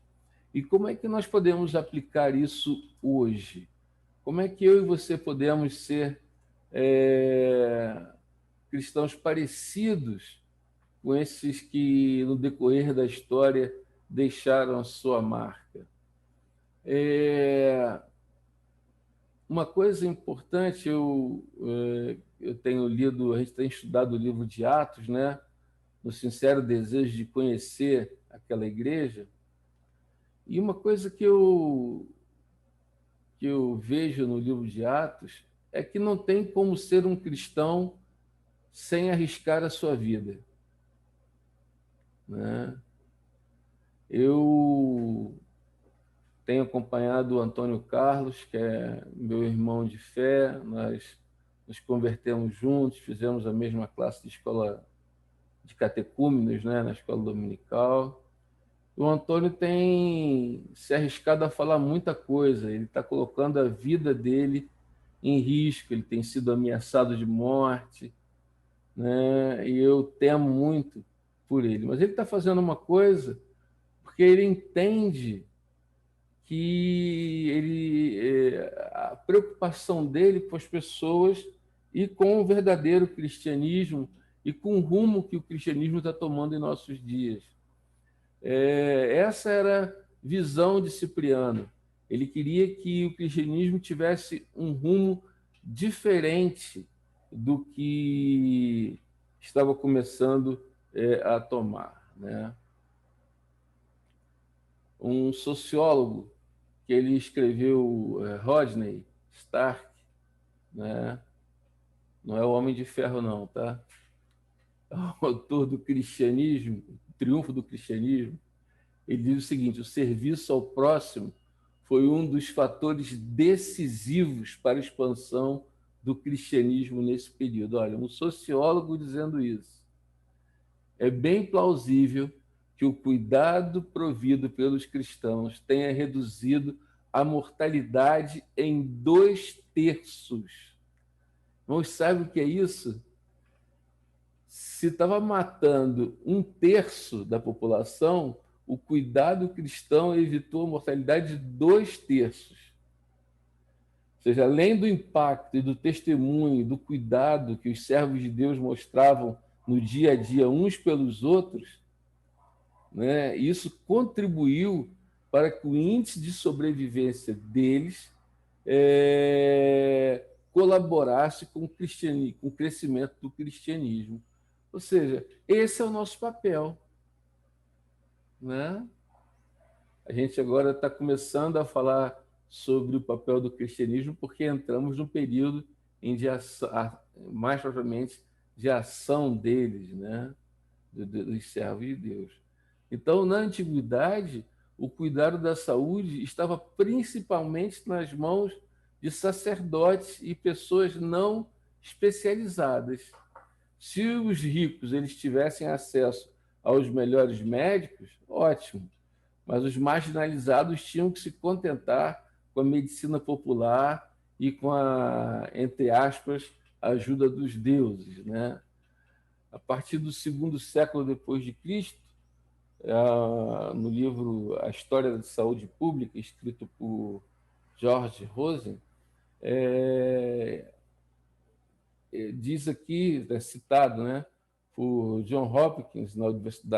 E como é que nós podemos aplicar isso hoje? Como é que eu e você podemos ser cristãos parecidos com esses que, no decorrer da história, deixaram a sua marca? Uma coisa importante, eu tenho lido, a gente tem estudado o livro de Atos, né? No sincero desejo de conhecer aquela igreja. E uma coisa que eu vejo no livro de Atos é que não tem como ser um cristão sem arriscar a sua vida, né? Eu tenho acompanhado o Antônio Carlos, que é meu irmão de fé, nós nos convertemos juntos, fizemos a mesma classe de escola de catecúmenos, né, na escola dominical. O Antônio tem se arriscado a falar muita coisa, ele está colocando a vida dele em risco, ele tem sido ameaçado de morte, né? E eu temo muito por ele. Mas ele está fazendo uma coisa porque ele entende que a preocupação dele com as pessoas e com o verdadeiro cristianismo e com o rumo que o cristianismo está tomando em nossos dias. Essa era a visão de Cipriano. Ele queria que o cristianismo tivesse um rumo diferente do que estava começando a tomar, né? um sociólogo que ele escreveu, Rodney Stark, né? Não é o Homem de Ferro, não, tá? É o autor do Cristianismo, o Triunfo do Cristianismo. Ele diz o seguinte: o serviço ao próximo foi um dos fatores decisivos para a expansão do cristianismo nesse período. Olha, um sociólogo dizendo isso. É bem plausível que o cuidado provido pelos cristãos tenha reduzido a mortalidade em 2/3. Não sabe o que é isso? Se estava matando 1/3 da população, o cuidado cristão evitou a mortalidade de 2/3. Ou seja, além do impacto e do testemunho, do cuidado que os servos de Deus mostravam no dia a dia uns pelos outros, né, isso contribuiu para que o índice de sobrevivência deles colaborasse com o crescimento do cristianismo. Ou seja, esse é o nosso papel, né? A gente agora está começando a falar sobre o papel do cristianismo porque entramos num período de ação, mais propriamente de ação deles, né? Dos servos de Deus. Então, na antiguidade, o cuidado da saúde estava principalmente nas mãos de sacerdotes e pessoas não especializadas. Se os ricos eles tivessem acesso aos melhores médicos, ótimo, mas os marginalizados tinham que se contentar com a medicina popular e com a, entre aspas, ajuda dos deuses, né? A partir do segundo século depois de Cristo, no livro A História da Saúde Pública, escrito por George Rosen, diz aqui, é citado, né, por John Hopkins, na University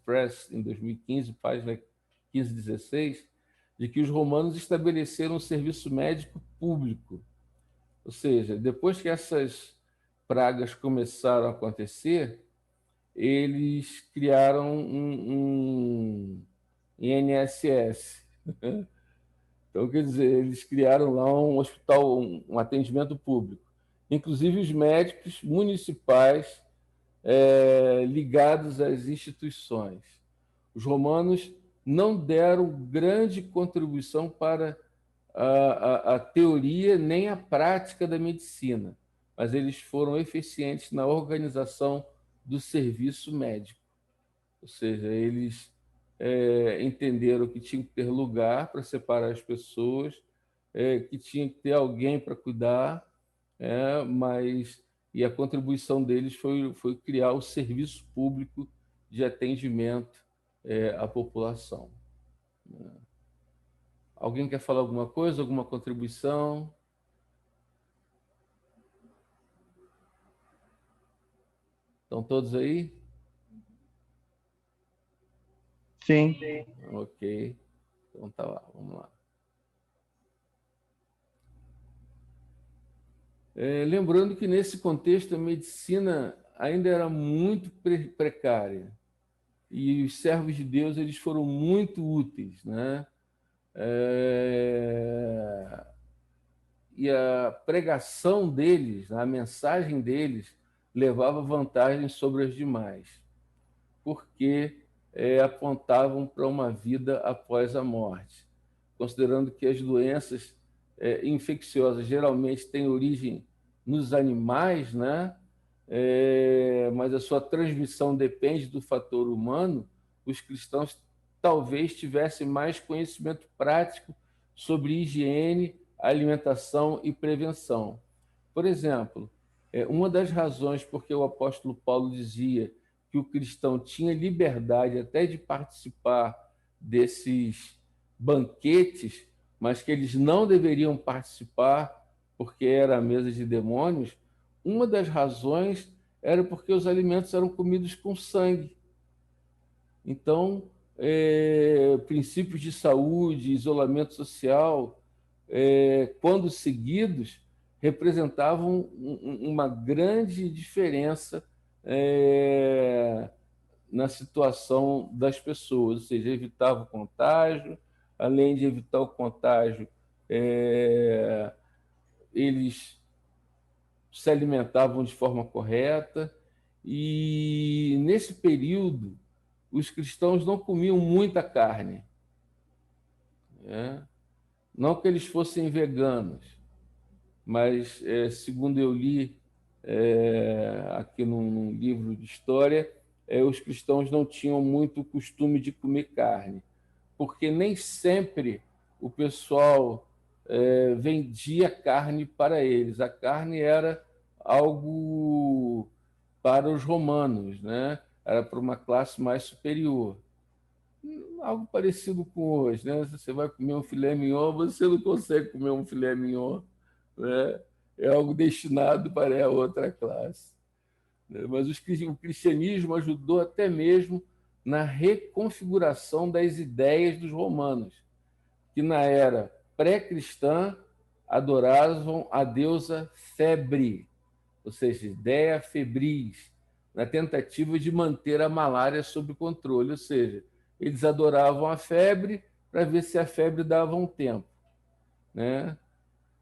Press, em 2015, página 1516, de que os romanos estabeleceram um serviço médico público. Ou seja, depois que essas pragas começaram a acontecer, eles criaram um INSS. Então, quer dizer, eles criaram lá um hospital, um atendimento público. Inclusive os médicos municipais ligados às instituições. Os romanos não deram grande contribuição para a teoria nem a prática da medicina, mas eles foram eficientes na organização do serviço médico. Ou seja, eles entenderam que tinha que ter lugar para separar as pessoas, que tinha que ter alguém para cuidar, e a contribuição deles foi criar o serviço público de atendimento à população. Alguém quer falar alguma coisa, alguma contribuição? Estão todos aí? Sim. Ok. Então tá lá, vamos lá. Lembrando que nesse contexto a medicina ainda era muito precária e os servos de Deus eles foram muito úteis, né? E a pregação deles, a mensagem deles levava vantagem sobre as demais, porque apontavam para uma vida após a morte, considerando que as doenças infecciosas geralmente têm origem nos animais, né? Mas a sua transmissão depende do fator humano. Os cristãos talvez tivessem mais conhecimento prático sobre higiene, alimentação e prevenção. Por exemplo, uma das razões porque o apóstolo Paulo dizia que o cristão tinha liberdade até de participar desses banquetes, mas que eles não deveriam participar porque era a mesa de demônios, uma das razões era porque os alimentos eram comidos com sangue. Então, princípios de saúde, isolamento social, quando seguidos, representavam uma grande diferença na situação das pessoas, ou seja, evitava o contágio. Além de evitar o contágio, eles se alimentavam de forma correta, e nesse período os cristãos não comiam muita carne, né? Não que eles fossem veganos, mas, segundo eu li aqui num livro de história, os cristãos não tinham muito costume de comer carne, porque nem sempre o pessoal vendia carne para eles. A carne era algo para os romanos, né? Era para uma classe mais superior. Algo parecido com hoje, né? Se você vai comer um filé mignon, você não consegue comer um filé mignon, né? É algo destinado para a outra classe, né? Mas o cristianismo ajudou até mesmo na reconfiguração das ideias dos romanos, que na era pré-cristã adoravam a deusa Febre, ou seja, ideia febris, na tentativa de manter a malária sob controle, ou seja, eles adoravam a febre para ver se a febre dava um tempo, né?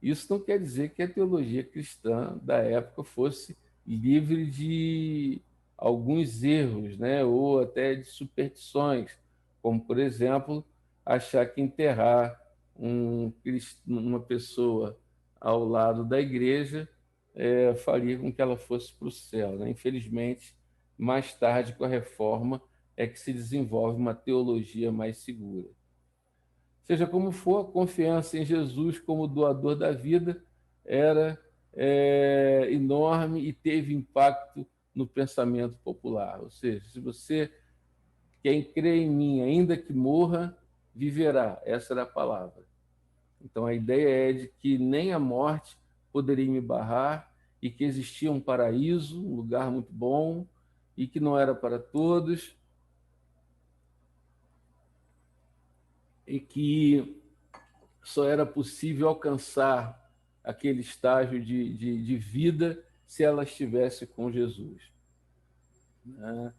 Isso não quer dizer que a teologia cristã da época fosse livre de alguns erros, né? Ou até de superstições, como, por exemplo, achar que enterrar uma pessoa ao lado da igreja faria com que ela fosse para o céu, né? Infelizmente, mais tarde, com a reforma, é que se desenvolve uma teologia mais segura. Seja como for, a confiança em Jesus como doador da vida era enorme e teve impacto no pensamento popular. Ou seja, se você, quem crê em mim, ainda que morra, viverá. Essa era a palavra. Então, a ideia é de que nem a morte poderia me barrar, e que existia um paraíso, um lugar muito bom, e que não era para todos, e que só era possível alcançar aquele estágio de vida se ela estivesse com Jesus, né?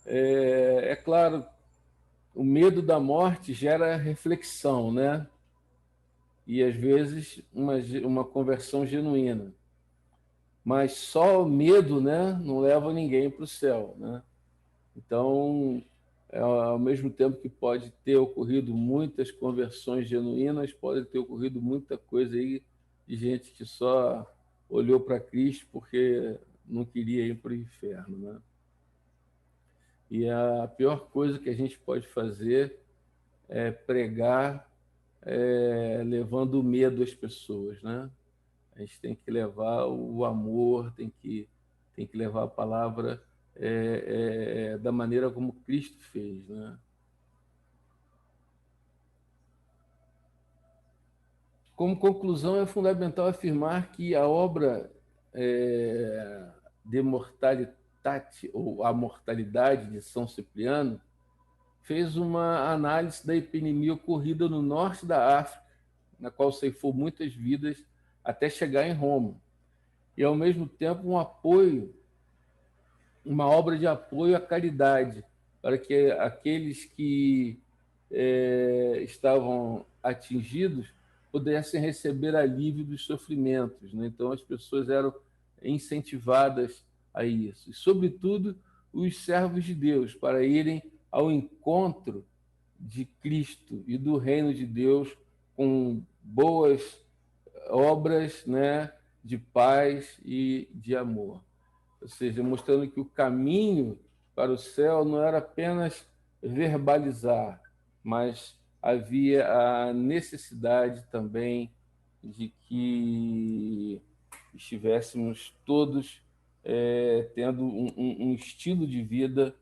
É claro, o medo da morte gera reflexão, né? E às vezes uma conversão genuína. Mas só o medo, né, não leva ninguém para o céu, né? Então, ao mesmo tempo que pode ter ocorrido muitas conversões genuínas, pode ter ocorrido muita coisa aí de gente que só olhou para Cristo porque não queria ir para o inferno, né? E a pior coisa que a gente pode fazer é pregar levando medo às pessoas, né? A gente tem que levar o amor, tem que levar a palavra da maneira como Cristo fez, né? Como conclusão, é fundamental afirmar que a obra de Mortalitate, ou A Mortalidade, de São Cipriano, fez uma análise da epidemia ocorrida no norte da África, na qual ceifou muitas vidas até chegar em Roma. E, ao mesmo tempo, uma obra de apoio à caridade, para que aqueles que estavam atingidos pudessem receber alívio dos sofrimentos, né? Então, as pessoas eram incentivadas a isso. E, sobretudo, os servos de Deus, para irem ao encontro de Cristo e do reino de Deus com boas obras, né, de paz e de amor. Ou seja, mostrando que o caminho para o céu não era apenas verbalizar, mas havia a necessidade também de que estivéssemos todos tendo um estilo de vida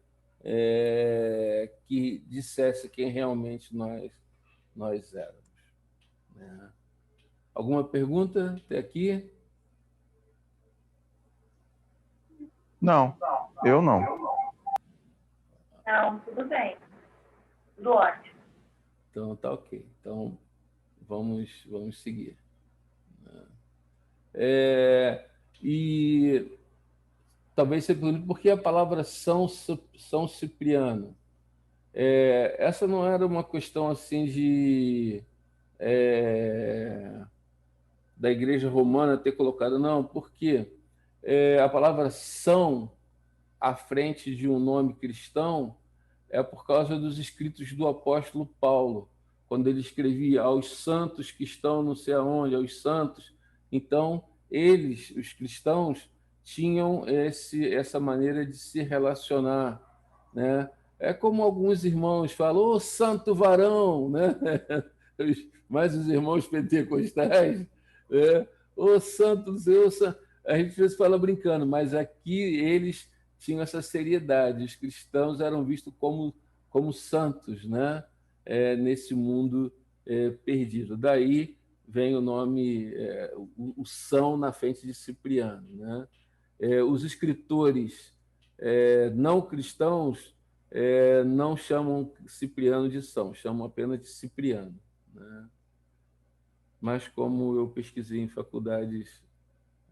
que dissesse quem realmente nós éramos, né? Alguma pergunta até aqui? Não, eu não. Não, tudo bem. Tudo ótimo. Então, tá ok. Então, vamos seguir. E talvez você pergunte por que a palavra São Cipriano. Essa não era uma questão assim da Igreja Romana ter colocado, não, porque a palavra São à frente de um nome cristão é por causa dos escritos do apóstolo Paulo, quando ele escrevia aos santos que estão não sei aonde, aos santos. Então, eles, os cristãos, tinham essa maneira de se relacionar, né? É como alguns irmãos falam, ô santo varão, né? Mas os irmãos pentecostais, né? Ô santo, ô santo. A gente às vezes fala brincando, mas aqui eles tinham essa seriedade. Os cristãos eram vistos como santos, né? Nesse mundo perdido. Daí vem o nome, o São na frente de Cipriano, né? Os escritores não cristãos não chamam Cipriano de São, chamam apenas de Cipriano, né? Mas como eu pesquisei em faculdades,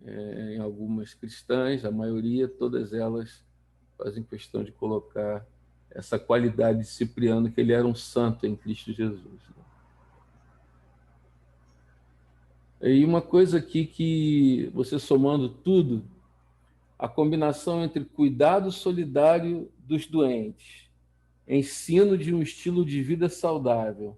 em algumas cristãs, a maioria, todas elas fazem questão de colocar essa qualidade de Cipriano, que ele era um santo em Cristo Jesus, né? E uma coisa aqui que você somando tudo, a combinação entre cuidado solidário dos doentes, ensino de um estilo de vida saudável,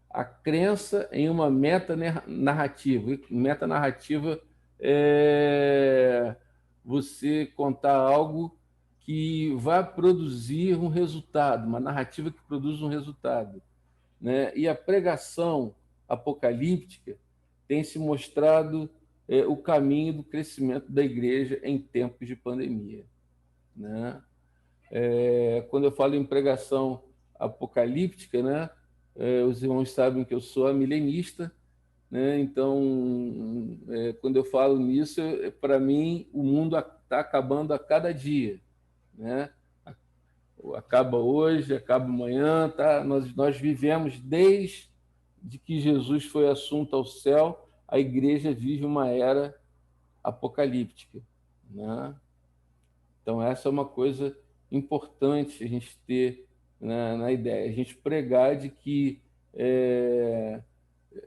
a crença em uma metanarrativa. Metanarrativa é você contar algo que vai produzir um resultado, uma narrativa que produz um resultado, né? E a pregação apocalíptica tem se mostrado o caminho do crescimento da igreja em tempos de pandemia, né? Quando eu falo em pregação apocalíptica, né? Os irmãos sabem que eu sou amilenista, né? Então, quando eu falo nisso, para mim, o mundo está acabando a cada dia, né? Acaba hoje, acaba amanhã, tá? Nós vivemos desde que Jesus foi assunto ao céu, a igreja vive uma era apocalíptica, né? Então, essa é uma coisa importante a gente ter na ideia, a gente pregar de que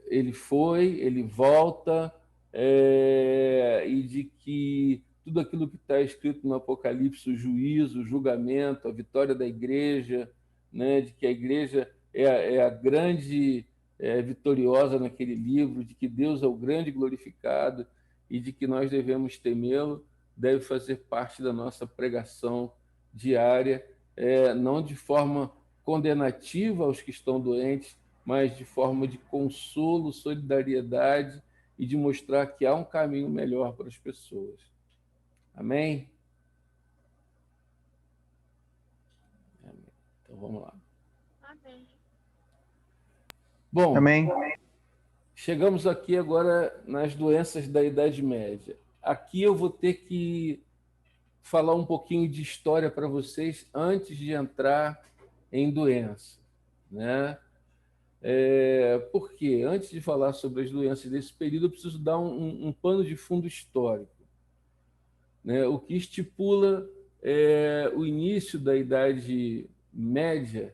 ele foi, ele volta, e de que tudo aquilo que está escrito no Apocalipse, o juízo, o julgamento, a vitória da igreja, né, de que a igreja é a grande vitoriosa naquele livro, de que Deus é o grande glorificado e de que nós devemos temê-lo, deve fazer parte da nossa pregação diária, não de forma condenativa aos que estão doentes, mas de forma de consolo, solidariedade e de mostrar que há um caminho melhor para as pessoas. Amém? Então vamos lá. Amém. Bom, Amém. chegamos aqui agora nas doenças da Idade Média. Aqui eu vou ter que falar um pouquinho de história para vocês antes de entrar em doença, né? Porque antes de falar sobre as doenças desse período, eu preciso dar um pano de fundo histórico, né? O que estipula o início da Idade Média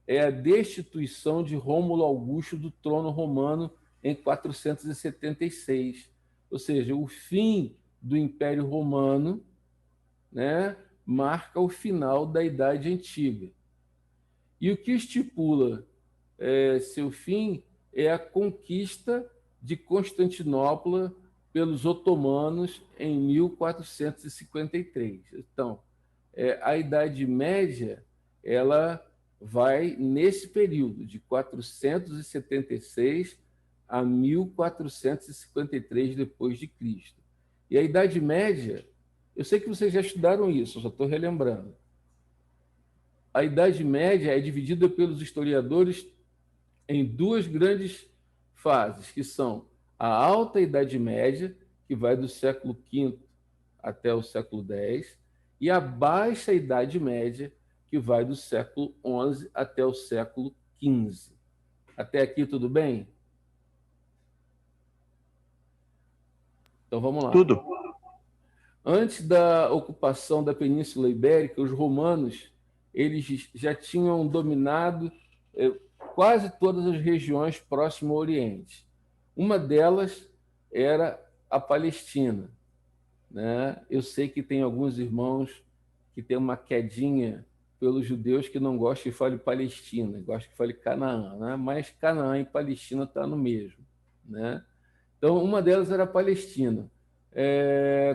é a destituição de Rômulo Augusto do trono romano em 476, ou seja, o fim do Império Romano, né, marca o final da Idade Antiga. E o que estipula seu fim é a conquista de Constantinopla pelos otomanos em 1453. Então, a Idade Média ela vai nesse período de 476 a 1453 depois de Cristo. E a Idade Média, eu sei que vocês já estudaram isso, eu só estou relembrando. A Idade Média é dividida pelos historiadores em duas grandes fases, que são a Alta Idade Média, que vai do século V até o século X, e a Baixa Idade Média, que vai do século XI até o século XV. Até aqui tudo bem? Então vamos lá. Tudo. Antes da ocupação da Península Ibérica, os romanos eles já tinham dominado quase todas as regiões próximo ao Oriente. Uma delas era a Palestina, né? Eu sei que tem alguns irmãos que têm uma quedinha pelos judeus que não gostam que fale Palestina, gostam que fale Canaã, né? Mas Canaã e Palestina estão no mesmo, né? Então, uma delas era a Palestina,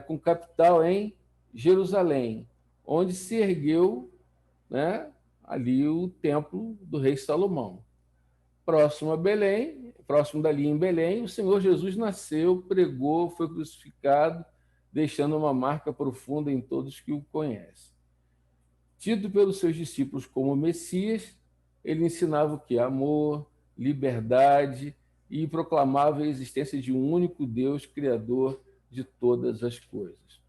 com capital em Jerusalém, onde se ergueu, né, ali o templo do rei Salomão. Próximo a Belém, próximo dali em Belém, o Senhor Jesus nasceu, pregou, foi crucificado, deixando uma marca profunda em todos que o conhecem. Tido pelos seus discípulos como Messias, ele ensinava o que? Amor, liberdade, e proclamava a existência de um único Deus, criador de todas as coisas.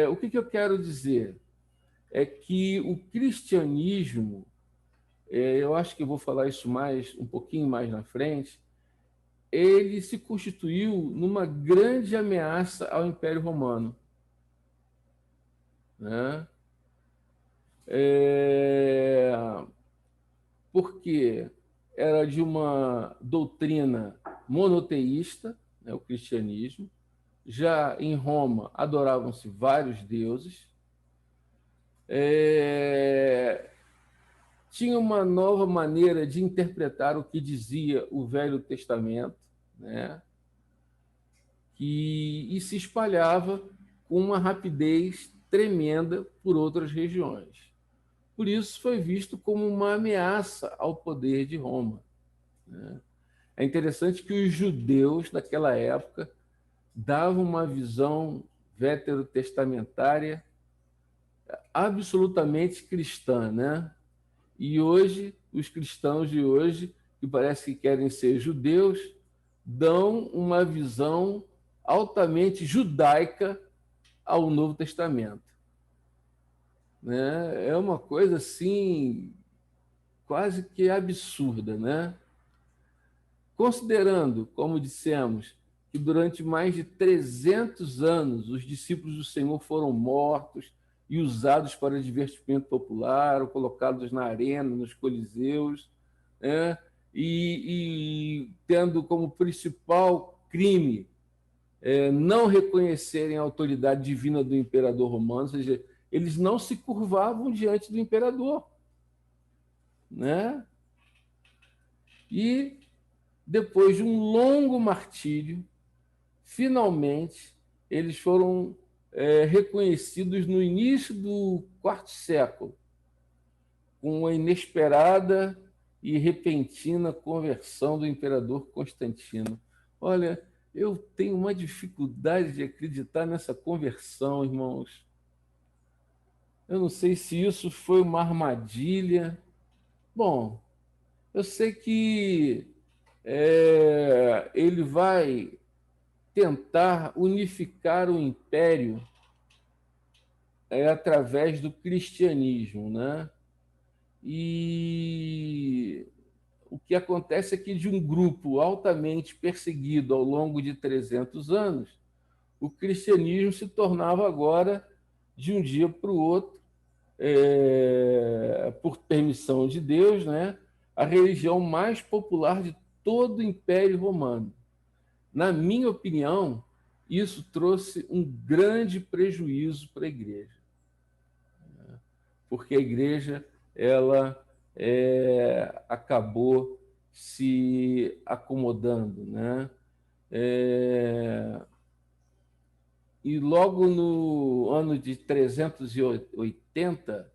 O que eu quero dizer? É que o cristianismo, eu acho que eu vou falar isso um pouquinho mais na frente, ele se constituiu numa grande ameaça ao Império Romano, né? Porque era de uma doutrina monoteísta, né, o cristianismo. Já em Roma adoravam-se vários deuses. Tinha uma nova maneira de interpretar o que dizia o Velho Testamento, né? E se espalhava com uma rapidez tremenda por outras regiões. Por isso foi visto como uma ameaça ao poder de Roma, né? É interessante que os judeus daquela época davam uma visão veterotestamentária absolutamente cristã, né? E hoje, os cristãos de hoje, que parece que querem ser judeus, dão uma visão altamente judaica ao Novo Testamento, né? É uma coisa assim quase que absurda, né? Considerando, como dissemos, que durante mais de 300 anos os discípulos do Senhor foram mortos e usados para divertimento popular, ou colocados na arena, nos coliseus, né? E tendo como principal crime não reconhecerem a autoridade divina do imperador romano, ou seja, eles não se curvavam diante do imperador, né? E depois de um longo martírio, finalmente eles foram reconhecidos no início do quarto século, com uma inesperada e repentina conversão do imperador Constantino. Olha, eu tenho uma dificuldade de acreditar nessa conversão, irmãos. Eu não sei se isso foi uma armadilha. Bom, eu sei que ele vai tentar unificar o império através do cristianismo, né? E o que acontece é que de um grupo altamente perseguido ao longo de 300 anos, o cristianismo se tornava agora, de um dia para o outro, por permissão de Deus, né, a religião mais popular de todo o Império Romano. Na minha opinião, isso trouxe um grande prejuízo para a igreja, porque a igreja ela acabou se acomodando, né? E logo no ano de 380,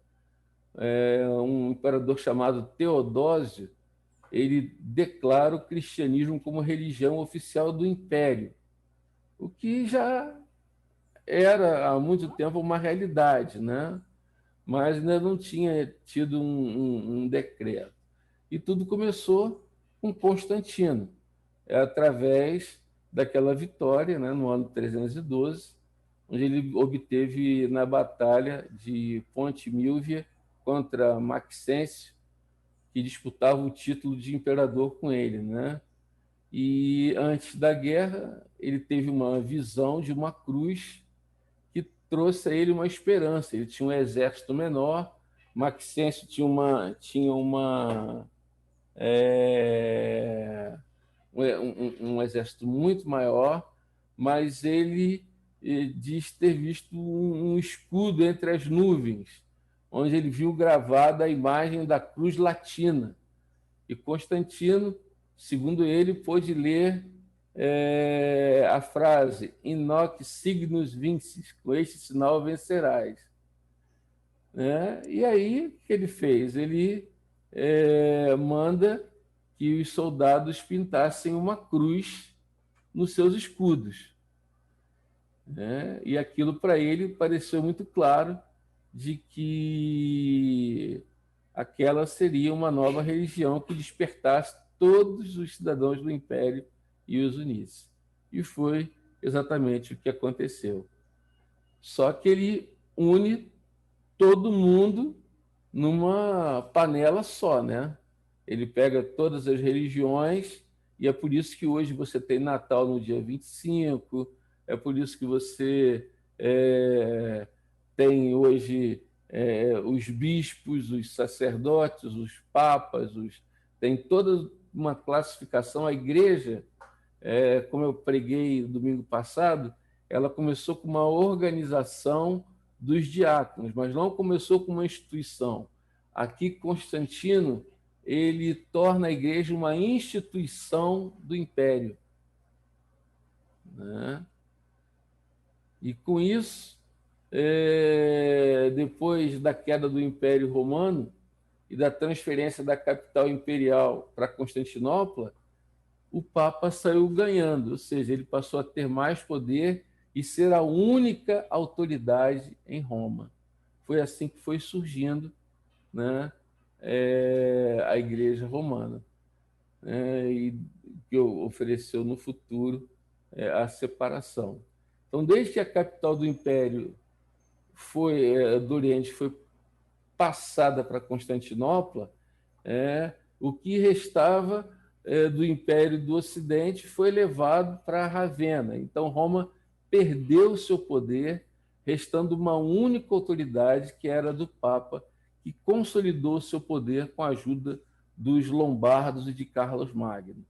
um imperador chamado Teodósio, ele declara o cristianismo como religião oficial do império, o que já era há muito tempo uma realidade, né? Mas ainda não tinha tido um decreto. E tudo começou com Constantino, através daquela vitória, né, no ano 312, onde ele obteve na batalha de Ponte Milvia contra Maxêncio, que disputava o título de imperador com ele, né? E antes da guerra, ele teve uma visão de uma cruz que trouxe a ele uma esperança. Ele tinha um exército menor, Maxêncio tinha um exército muito maior, mas ele diz ter visto um escudo entre as nuvens, onde ele viu gravada a imagem da cruz latina. E Constantino, segundo ele, pôde ler a frase "In hoc signus vincis", com este sinal vencerás. E aí, o que ele fez? Ele manda que os soldados pintassem uma cruz nos seus escudos. E aquilo, para ele, pareceu muito claro de que aquela seria uma nova religião que despertasse todos os cidadãos do Império e os unisse. E foi exatamente o que aconteceu. Só que ele une todo mundo numa panela só, né? Ele pega todas as religiões, e é por isso que hoje você tem Natal no dia 25, é por isso que você tem hoje os bispos, os sacerdotes, os papas, tem toda uma classificação. A igreja, como eu preguei domingo passado, ela começou com uma organização dos diáconos, mas não começou com uma instituição. Aqui, Constantino, ele torna a igreja uma instituição do império. E com isso, depois da queda do Império Romano e da transferência da capital imperial para Constantinopla, o Papa saiu ganhando, ou seja, ele passou a ter mais poder e ser a única autoridade em Roma. Foi assim que foi surgindo, né, a Igreja Romana, e que ofereceu no futuro a separação. Então, desde que a capital do Império do Oriente foi passada para Constantinopla, o que restava do Império do Ocidente foi levado para Ravenna. Então, Roma perdeu o seu poder, restando uma única autoridade, que era do Papa, que consolidou seu poder com a ajuda dos lombardos e de Carlos Magno.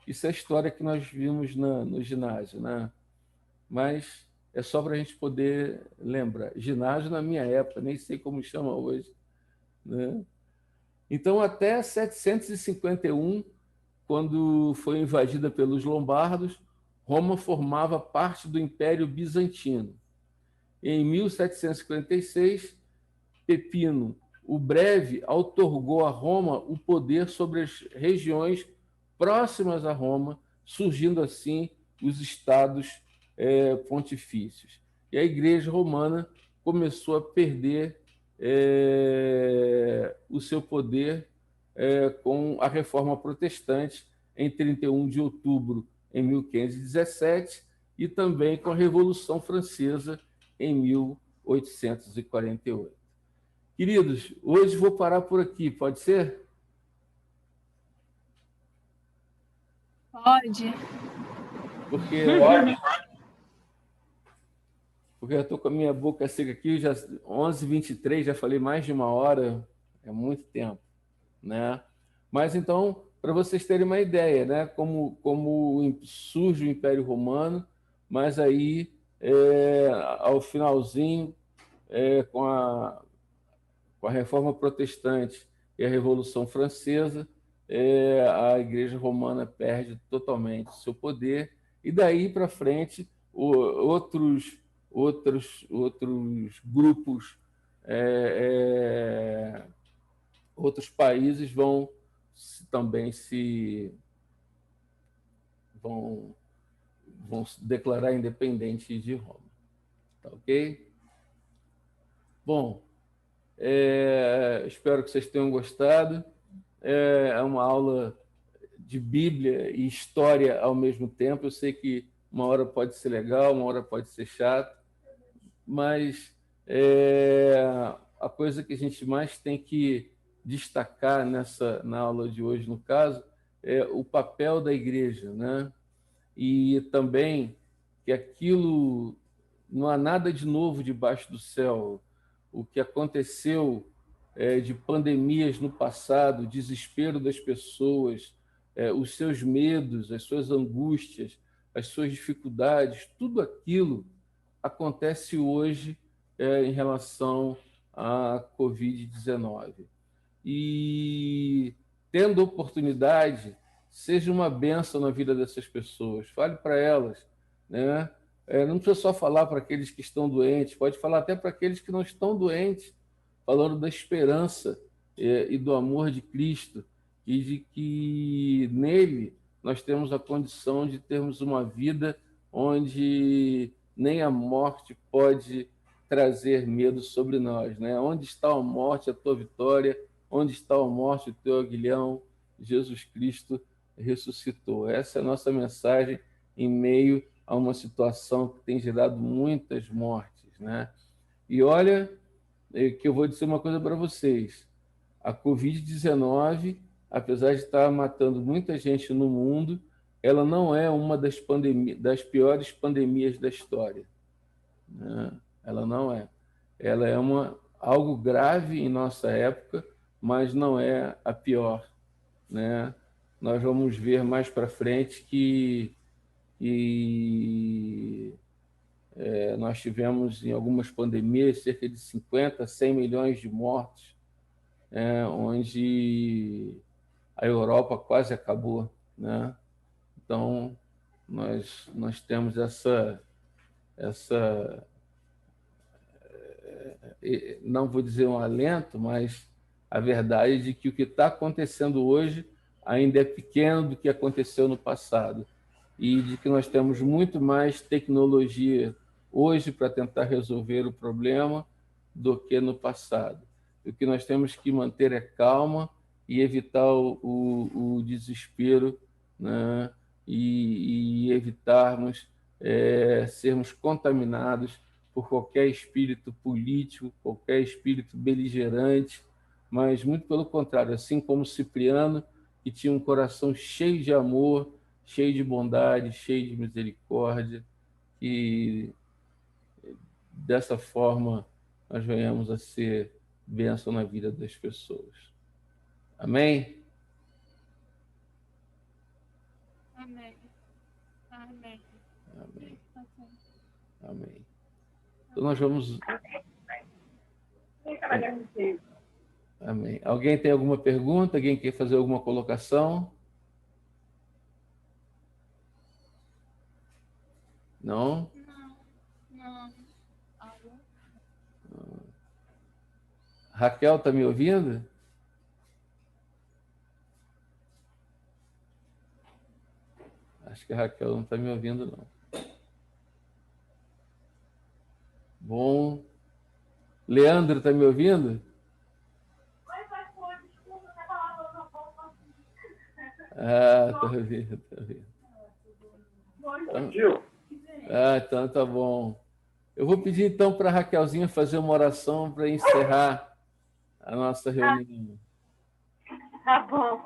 Isso é a história que nós vimos no ginásio, né? Mas é só para a gente poder lembrar. Ginásio na minha época, nem sei como chama hoje, né? Então, até 751, quando foi invadida pelos lombardos, Roma formava parte do Império Bizantino. Em 1756, Pepino o Breve outorgou a Roma o poder sobre as regiões próximas a Roma, surgindo assim os estados pontifícios. E a Igreja Romana começou a perder o seu poder com a Reforma Protestante em 31 de outubro em 1517 e também com a Revolução Francesa em 1848. Queridos, hoje vou parar por aqui, pode ser? Pode. Porque eu estou com a minha boca seca aqui, já 11h23, já falei mais de 1 hora, é muito tempo, né? Mas então, para vocês terem uma ideia, né, como surge o Império Romano, mas aí, ao finalzinho, com a Reforma Protestante e a Revolução Francesa, a Igreja Romana perde totalmente seu poder, e daí para frente outros grupos, outros países vão se declarar independentes de Roma. Tá ok? Bom, espero que vocês tenham gostado. É uma aula de Bíblia e história ao mesmo tempo. Eu sei que 1 hora pode ser legal, 1 hora pode ser chato, mas a coisa que a gente mais tem que destacar na aula de hoje, no caso, é o papel da igreja, né? E também que aquilo não há nada de novo debaixo do céu. O que aconteceu de pandemias no passado, o desespero das pessoas, os seus medos, as suas angústias, as suas dificuldades, tudo aquilo acontece hoje em relação à Covid-19. E, tendo oportunidade, seja uma bênção na vida dessas pessoas. Fale para elas, né? Não precisa só falar para aqueles que estão doentes, pode falar até para aqueles que não estão doentes, falando da esperança e do amor de Cristo, e de que nele nós temos a condição de termos uma vida onde nem a morte pode trazer medo sobre nós, né? Onde está a morte, a tua vitória? Onde está a morte, o teu aguilhão? Jesus Cristo ressuscitou. Essa é a nossa mensagem em meio a uma situação que tem gerado muitas mortes, né? E olha, que eu vou dizer uma coisa para vocês. A Covid-19, apesar de estar matando muita gente no mundo, ela não é uma das piores pandemias da história, né? Ela não é. Ela é algo grave em nossa época, mas não é a pior, né? Nós vamos ver mais para frente que nós tivemos em algumas pandemias cerca de 50, 100 milhões de mortes, onde a Europa quase acabou, né? Então, nós temos essa não vou dizer um alento, mas a verdade de que o que está acontecendo hoje ainda é pequeno do que aconteceu no passado, e de que nós temos muito mais tecnologia hoje para tentar resolver o problema do que no passado. O que nós temos que manter é calma e evitar o desespero, né? E evitarmos sermos contaminados por qualquer espírito político, qualquer espírito beligerante, mas muito pelo contrário, assim como Cipriano, que tinha um coração cheio de amor, cheio de bondade, cheio de misericórdia, e dessa forma nós venhamos a ser bênção na vida das pessoas. Amém? Amém. Amém. Amém. Amém. Então nós vamos... Amém. Alguém tem alguma pergunta? Alguém quer fazer alguma colocação? Não? Não. Raquel, está me ouvindo? Acho que a Raquel não está me ouvindo, não. Bom. Leandro, está me ouvindo? Estou ouvindo, estou ouvindo. Então tá bom. Eu vou pedir então para a Raquelzinha fazer uma oração para encerrar a nossa reunião. Tá bom.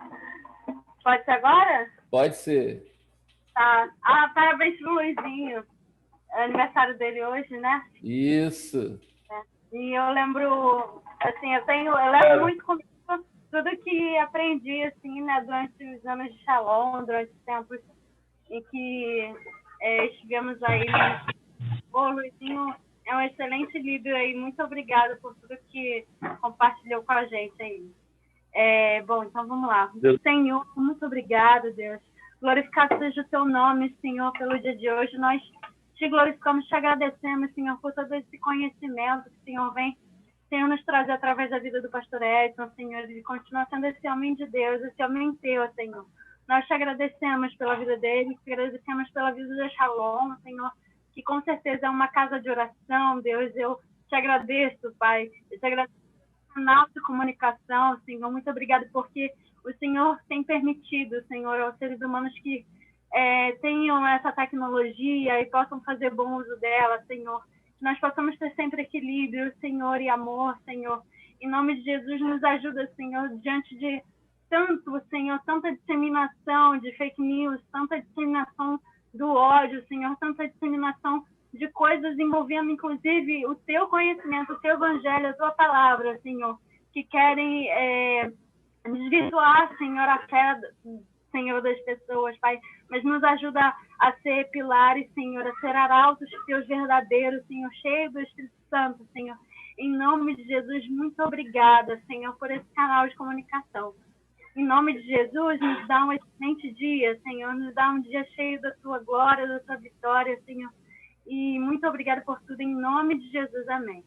Pode ser agora? Pode ser. Tá. Parabéns pro Luizinho. É aniversário dele hoje, né? Isso. E eu lembro, assim, eu levo muito comigo tudo que aprendi, assim, né, durante os anos de Shalom, durante os tempos em que estivemos aí. O Luizinho é um excelente líder aí. Muito obrigada por tudo que compartilhou com a gente aí. Bom, então vamos lá. Senhor, muito obrigada, Deus. Glorificado seja o teu nome, Senhor, pelo dia de hoje. Nós te glorificamos, te agradecemos, Senhor, por todo esse conhecimento que o Senhor vem, Senhor, nos trazer através da vida do pastor Edson, Senhor. Ele continua sendo esse homem de Deus, esse homem teu, Senhor. Nós te agradecemos pela vida dele, te agradecemos pela vida da Shalom, Senhor, que com certeza é uma casa de oração, Deus. Eu te agradeço, Pai. Eu te agradeço pela nossa comunicação, Senhor. Muito obrigado porque o Senhor tem permitido, Senhor, aos seres humanos que tenham essa tecnologia e possam fazer bom uso dela, Senhor. Que nós possamos ter sempre equilíbrio, Senhor, e amor, Senhor. Em nome de Jesus, nos ajuda, Senhor, diante de tanto, Senhor, tanta disseminação de fake news, tanta disseminação do ódio, Senhor, tanta disseminação de coisas envolvendo, inclusive, o teu conhecimento, o teu evangelho, a tua palavra, Senhor, que querem desvirtuar, Senhor, a fé, Senhor, das pessoas, Pai, mas nos ajuda a ser pilares, Senhor, a ser arautos teus verdadeiros, Senhor, cheio do Espírito Santo, Senhor. Em nome de Jesus, muito obrigada, Senhor, por esse canal de comunicação. Em nome de Jesus, nos dá um excelente dia, Senhor, nos dá um dia cheio da tua glória, da tua vitória, Senhor. E muito obrigada por tudo, em nome de Jesus, amém.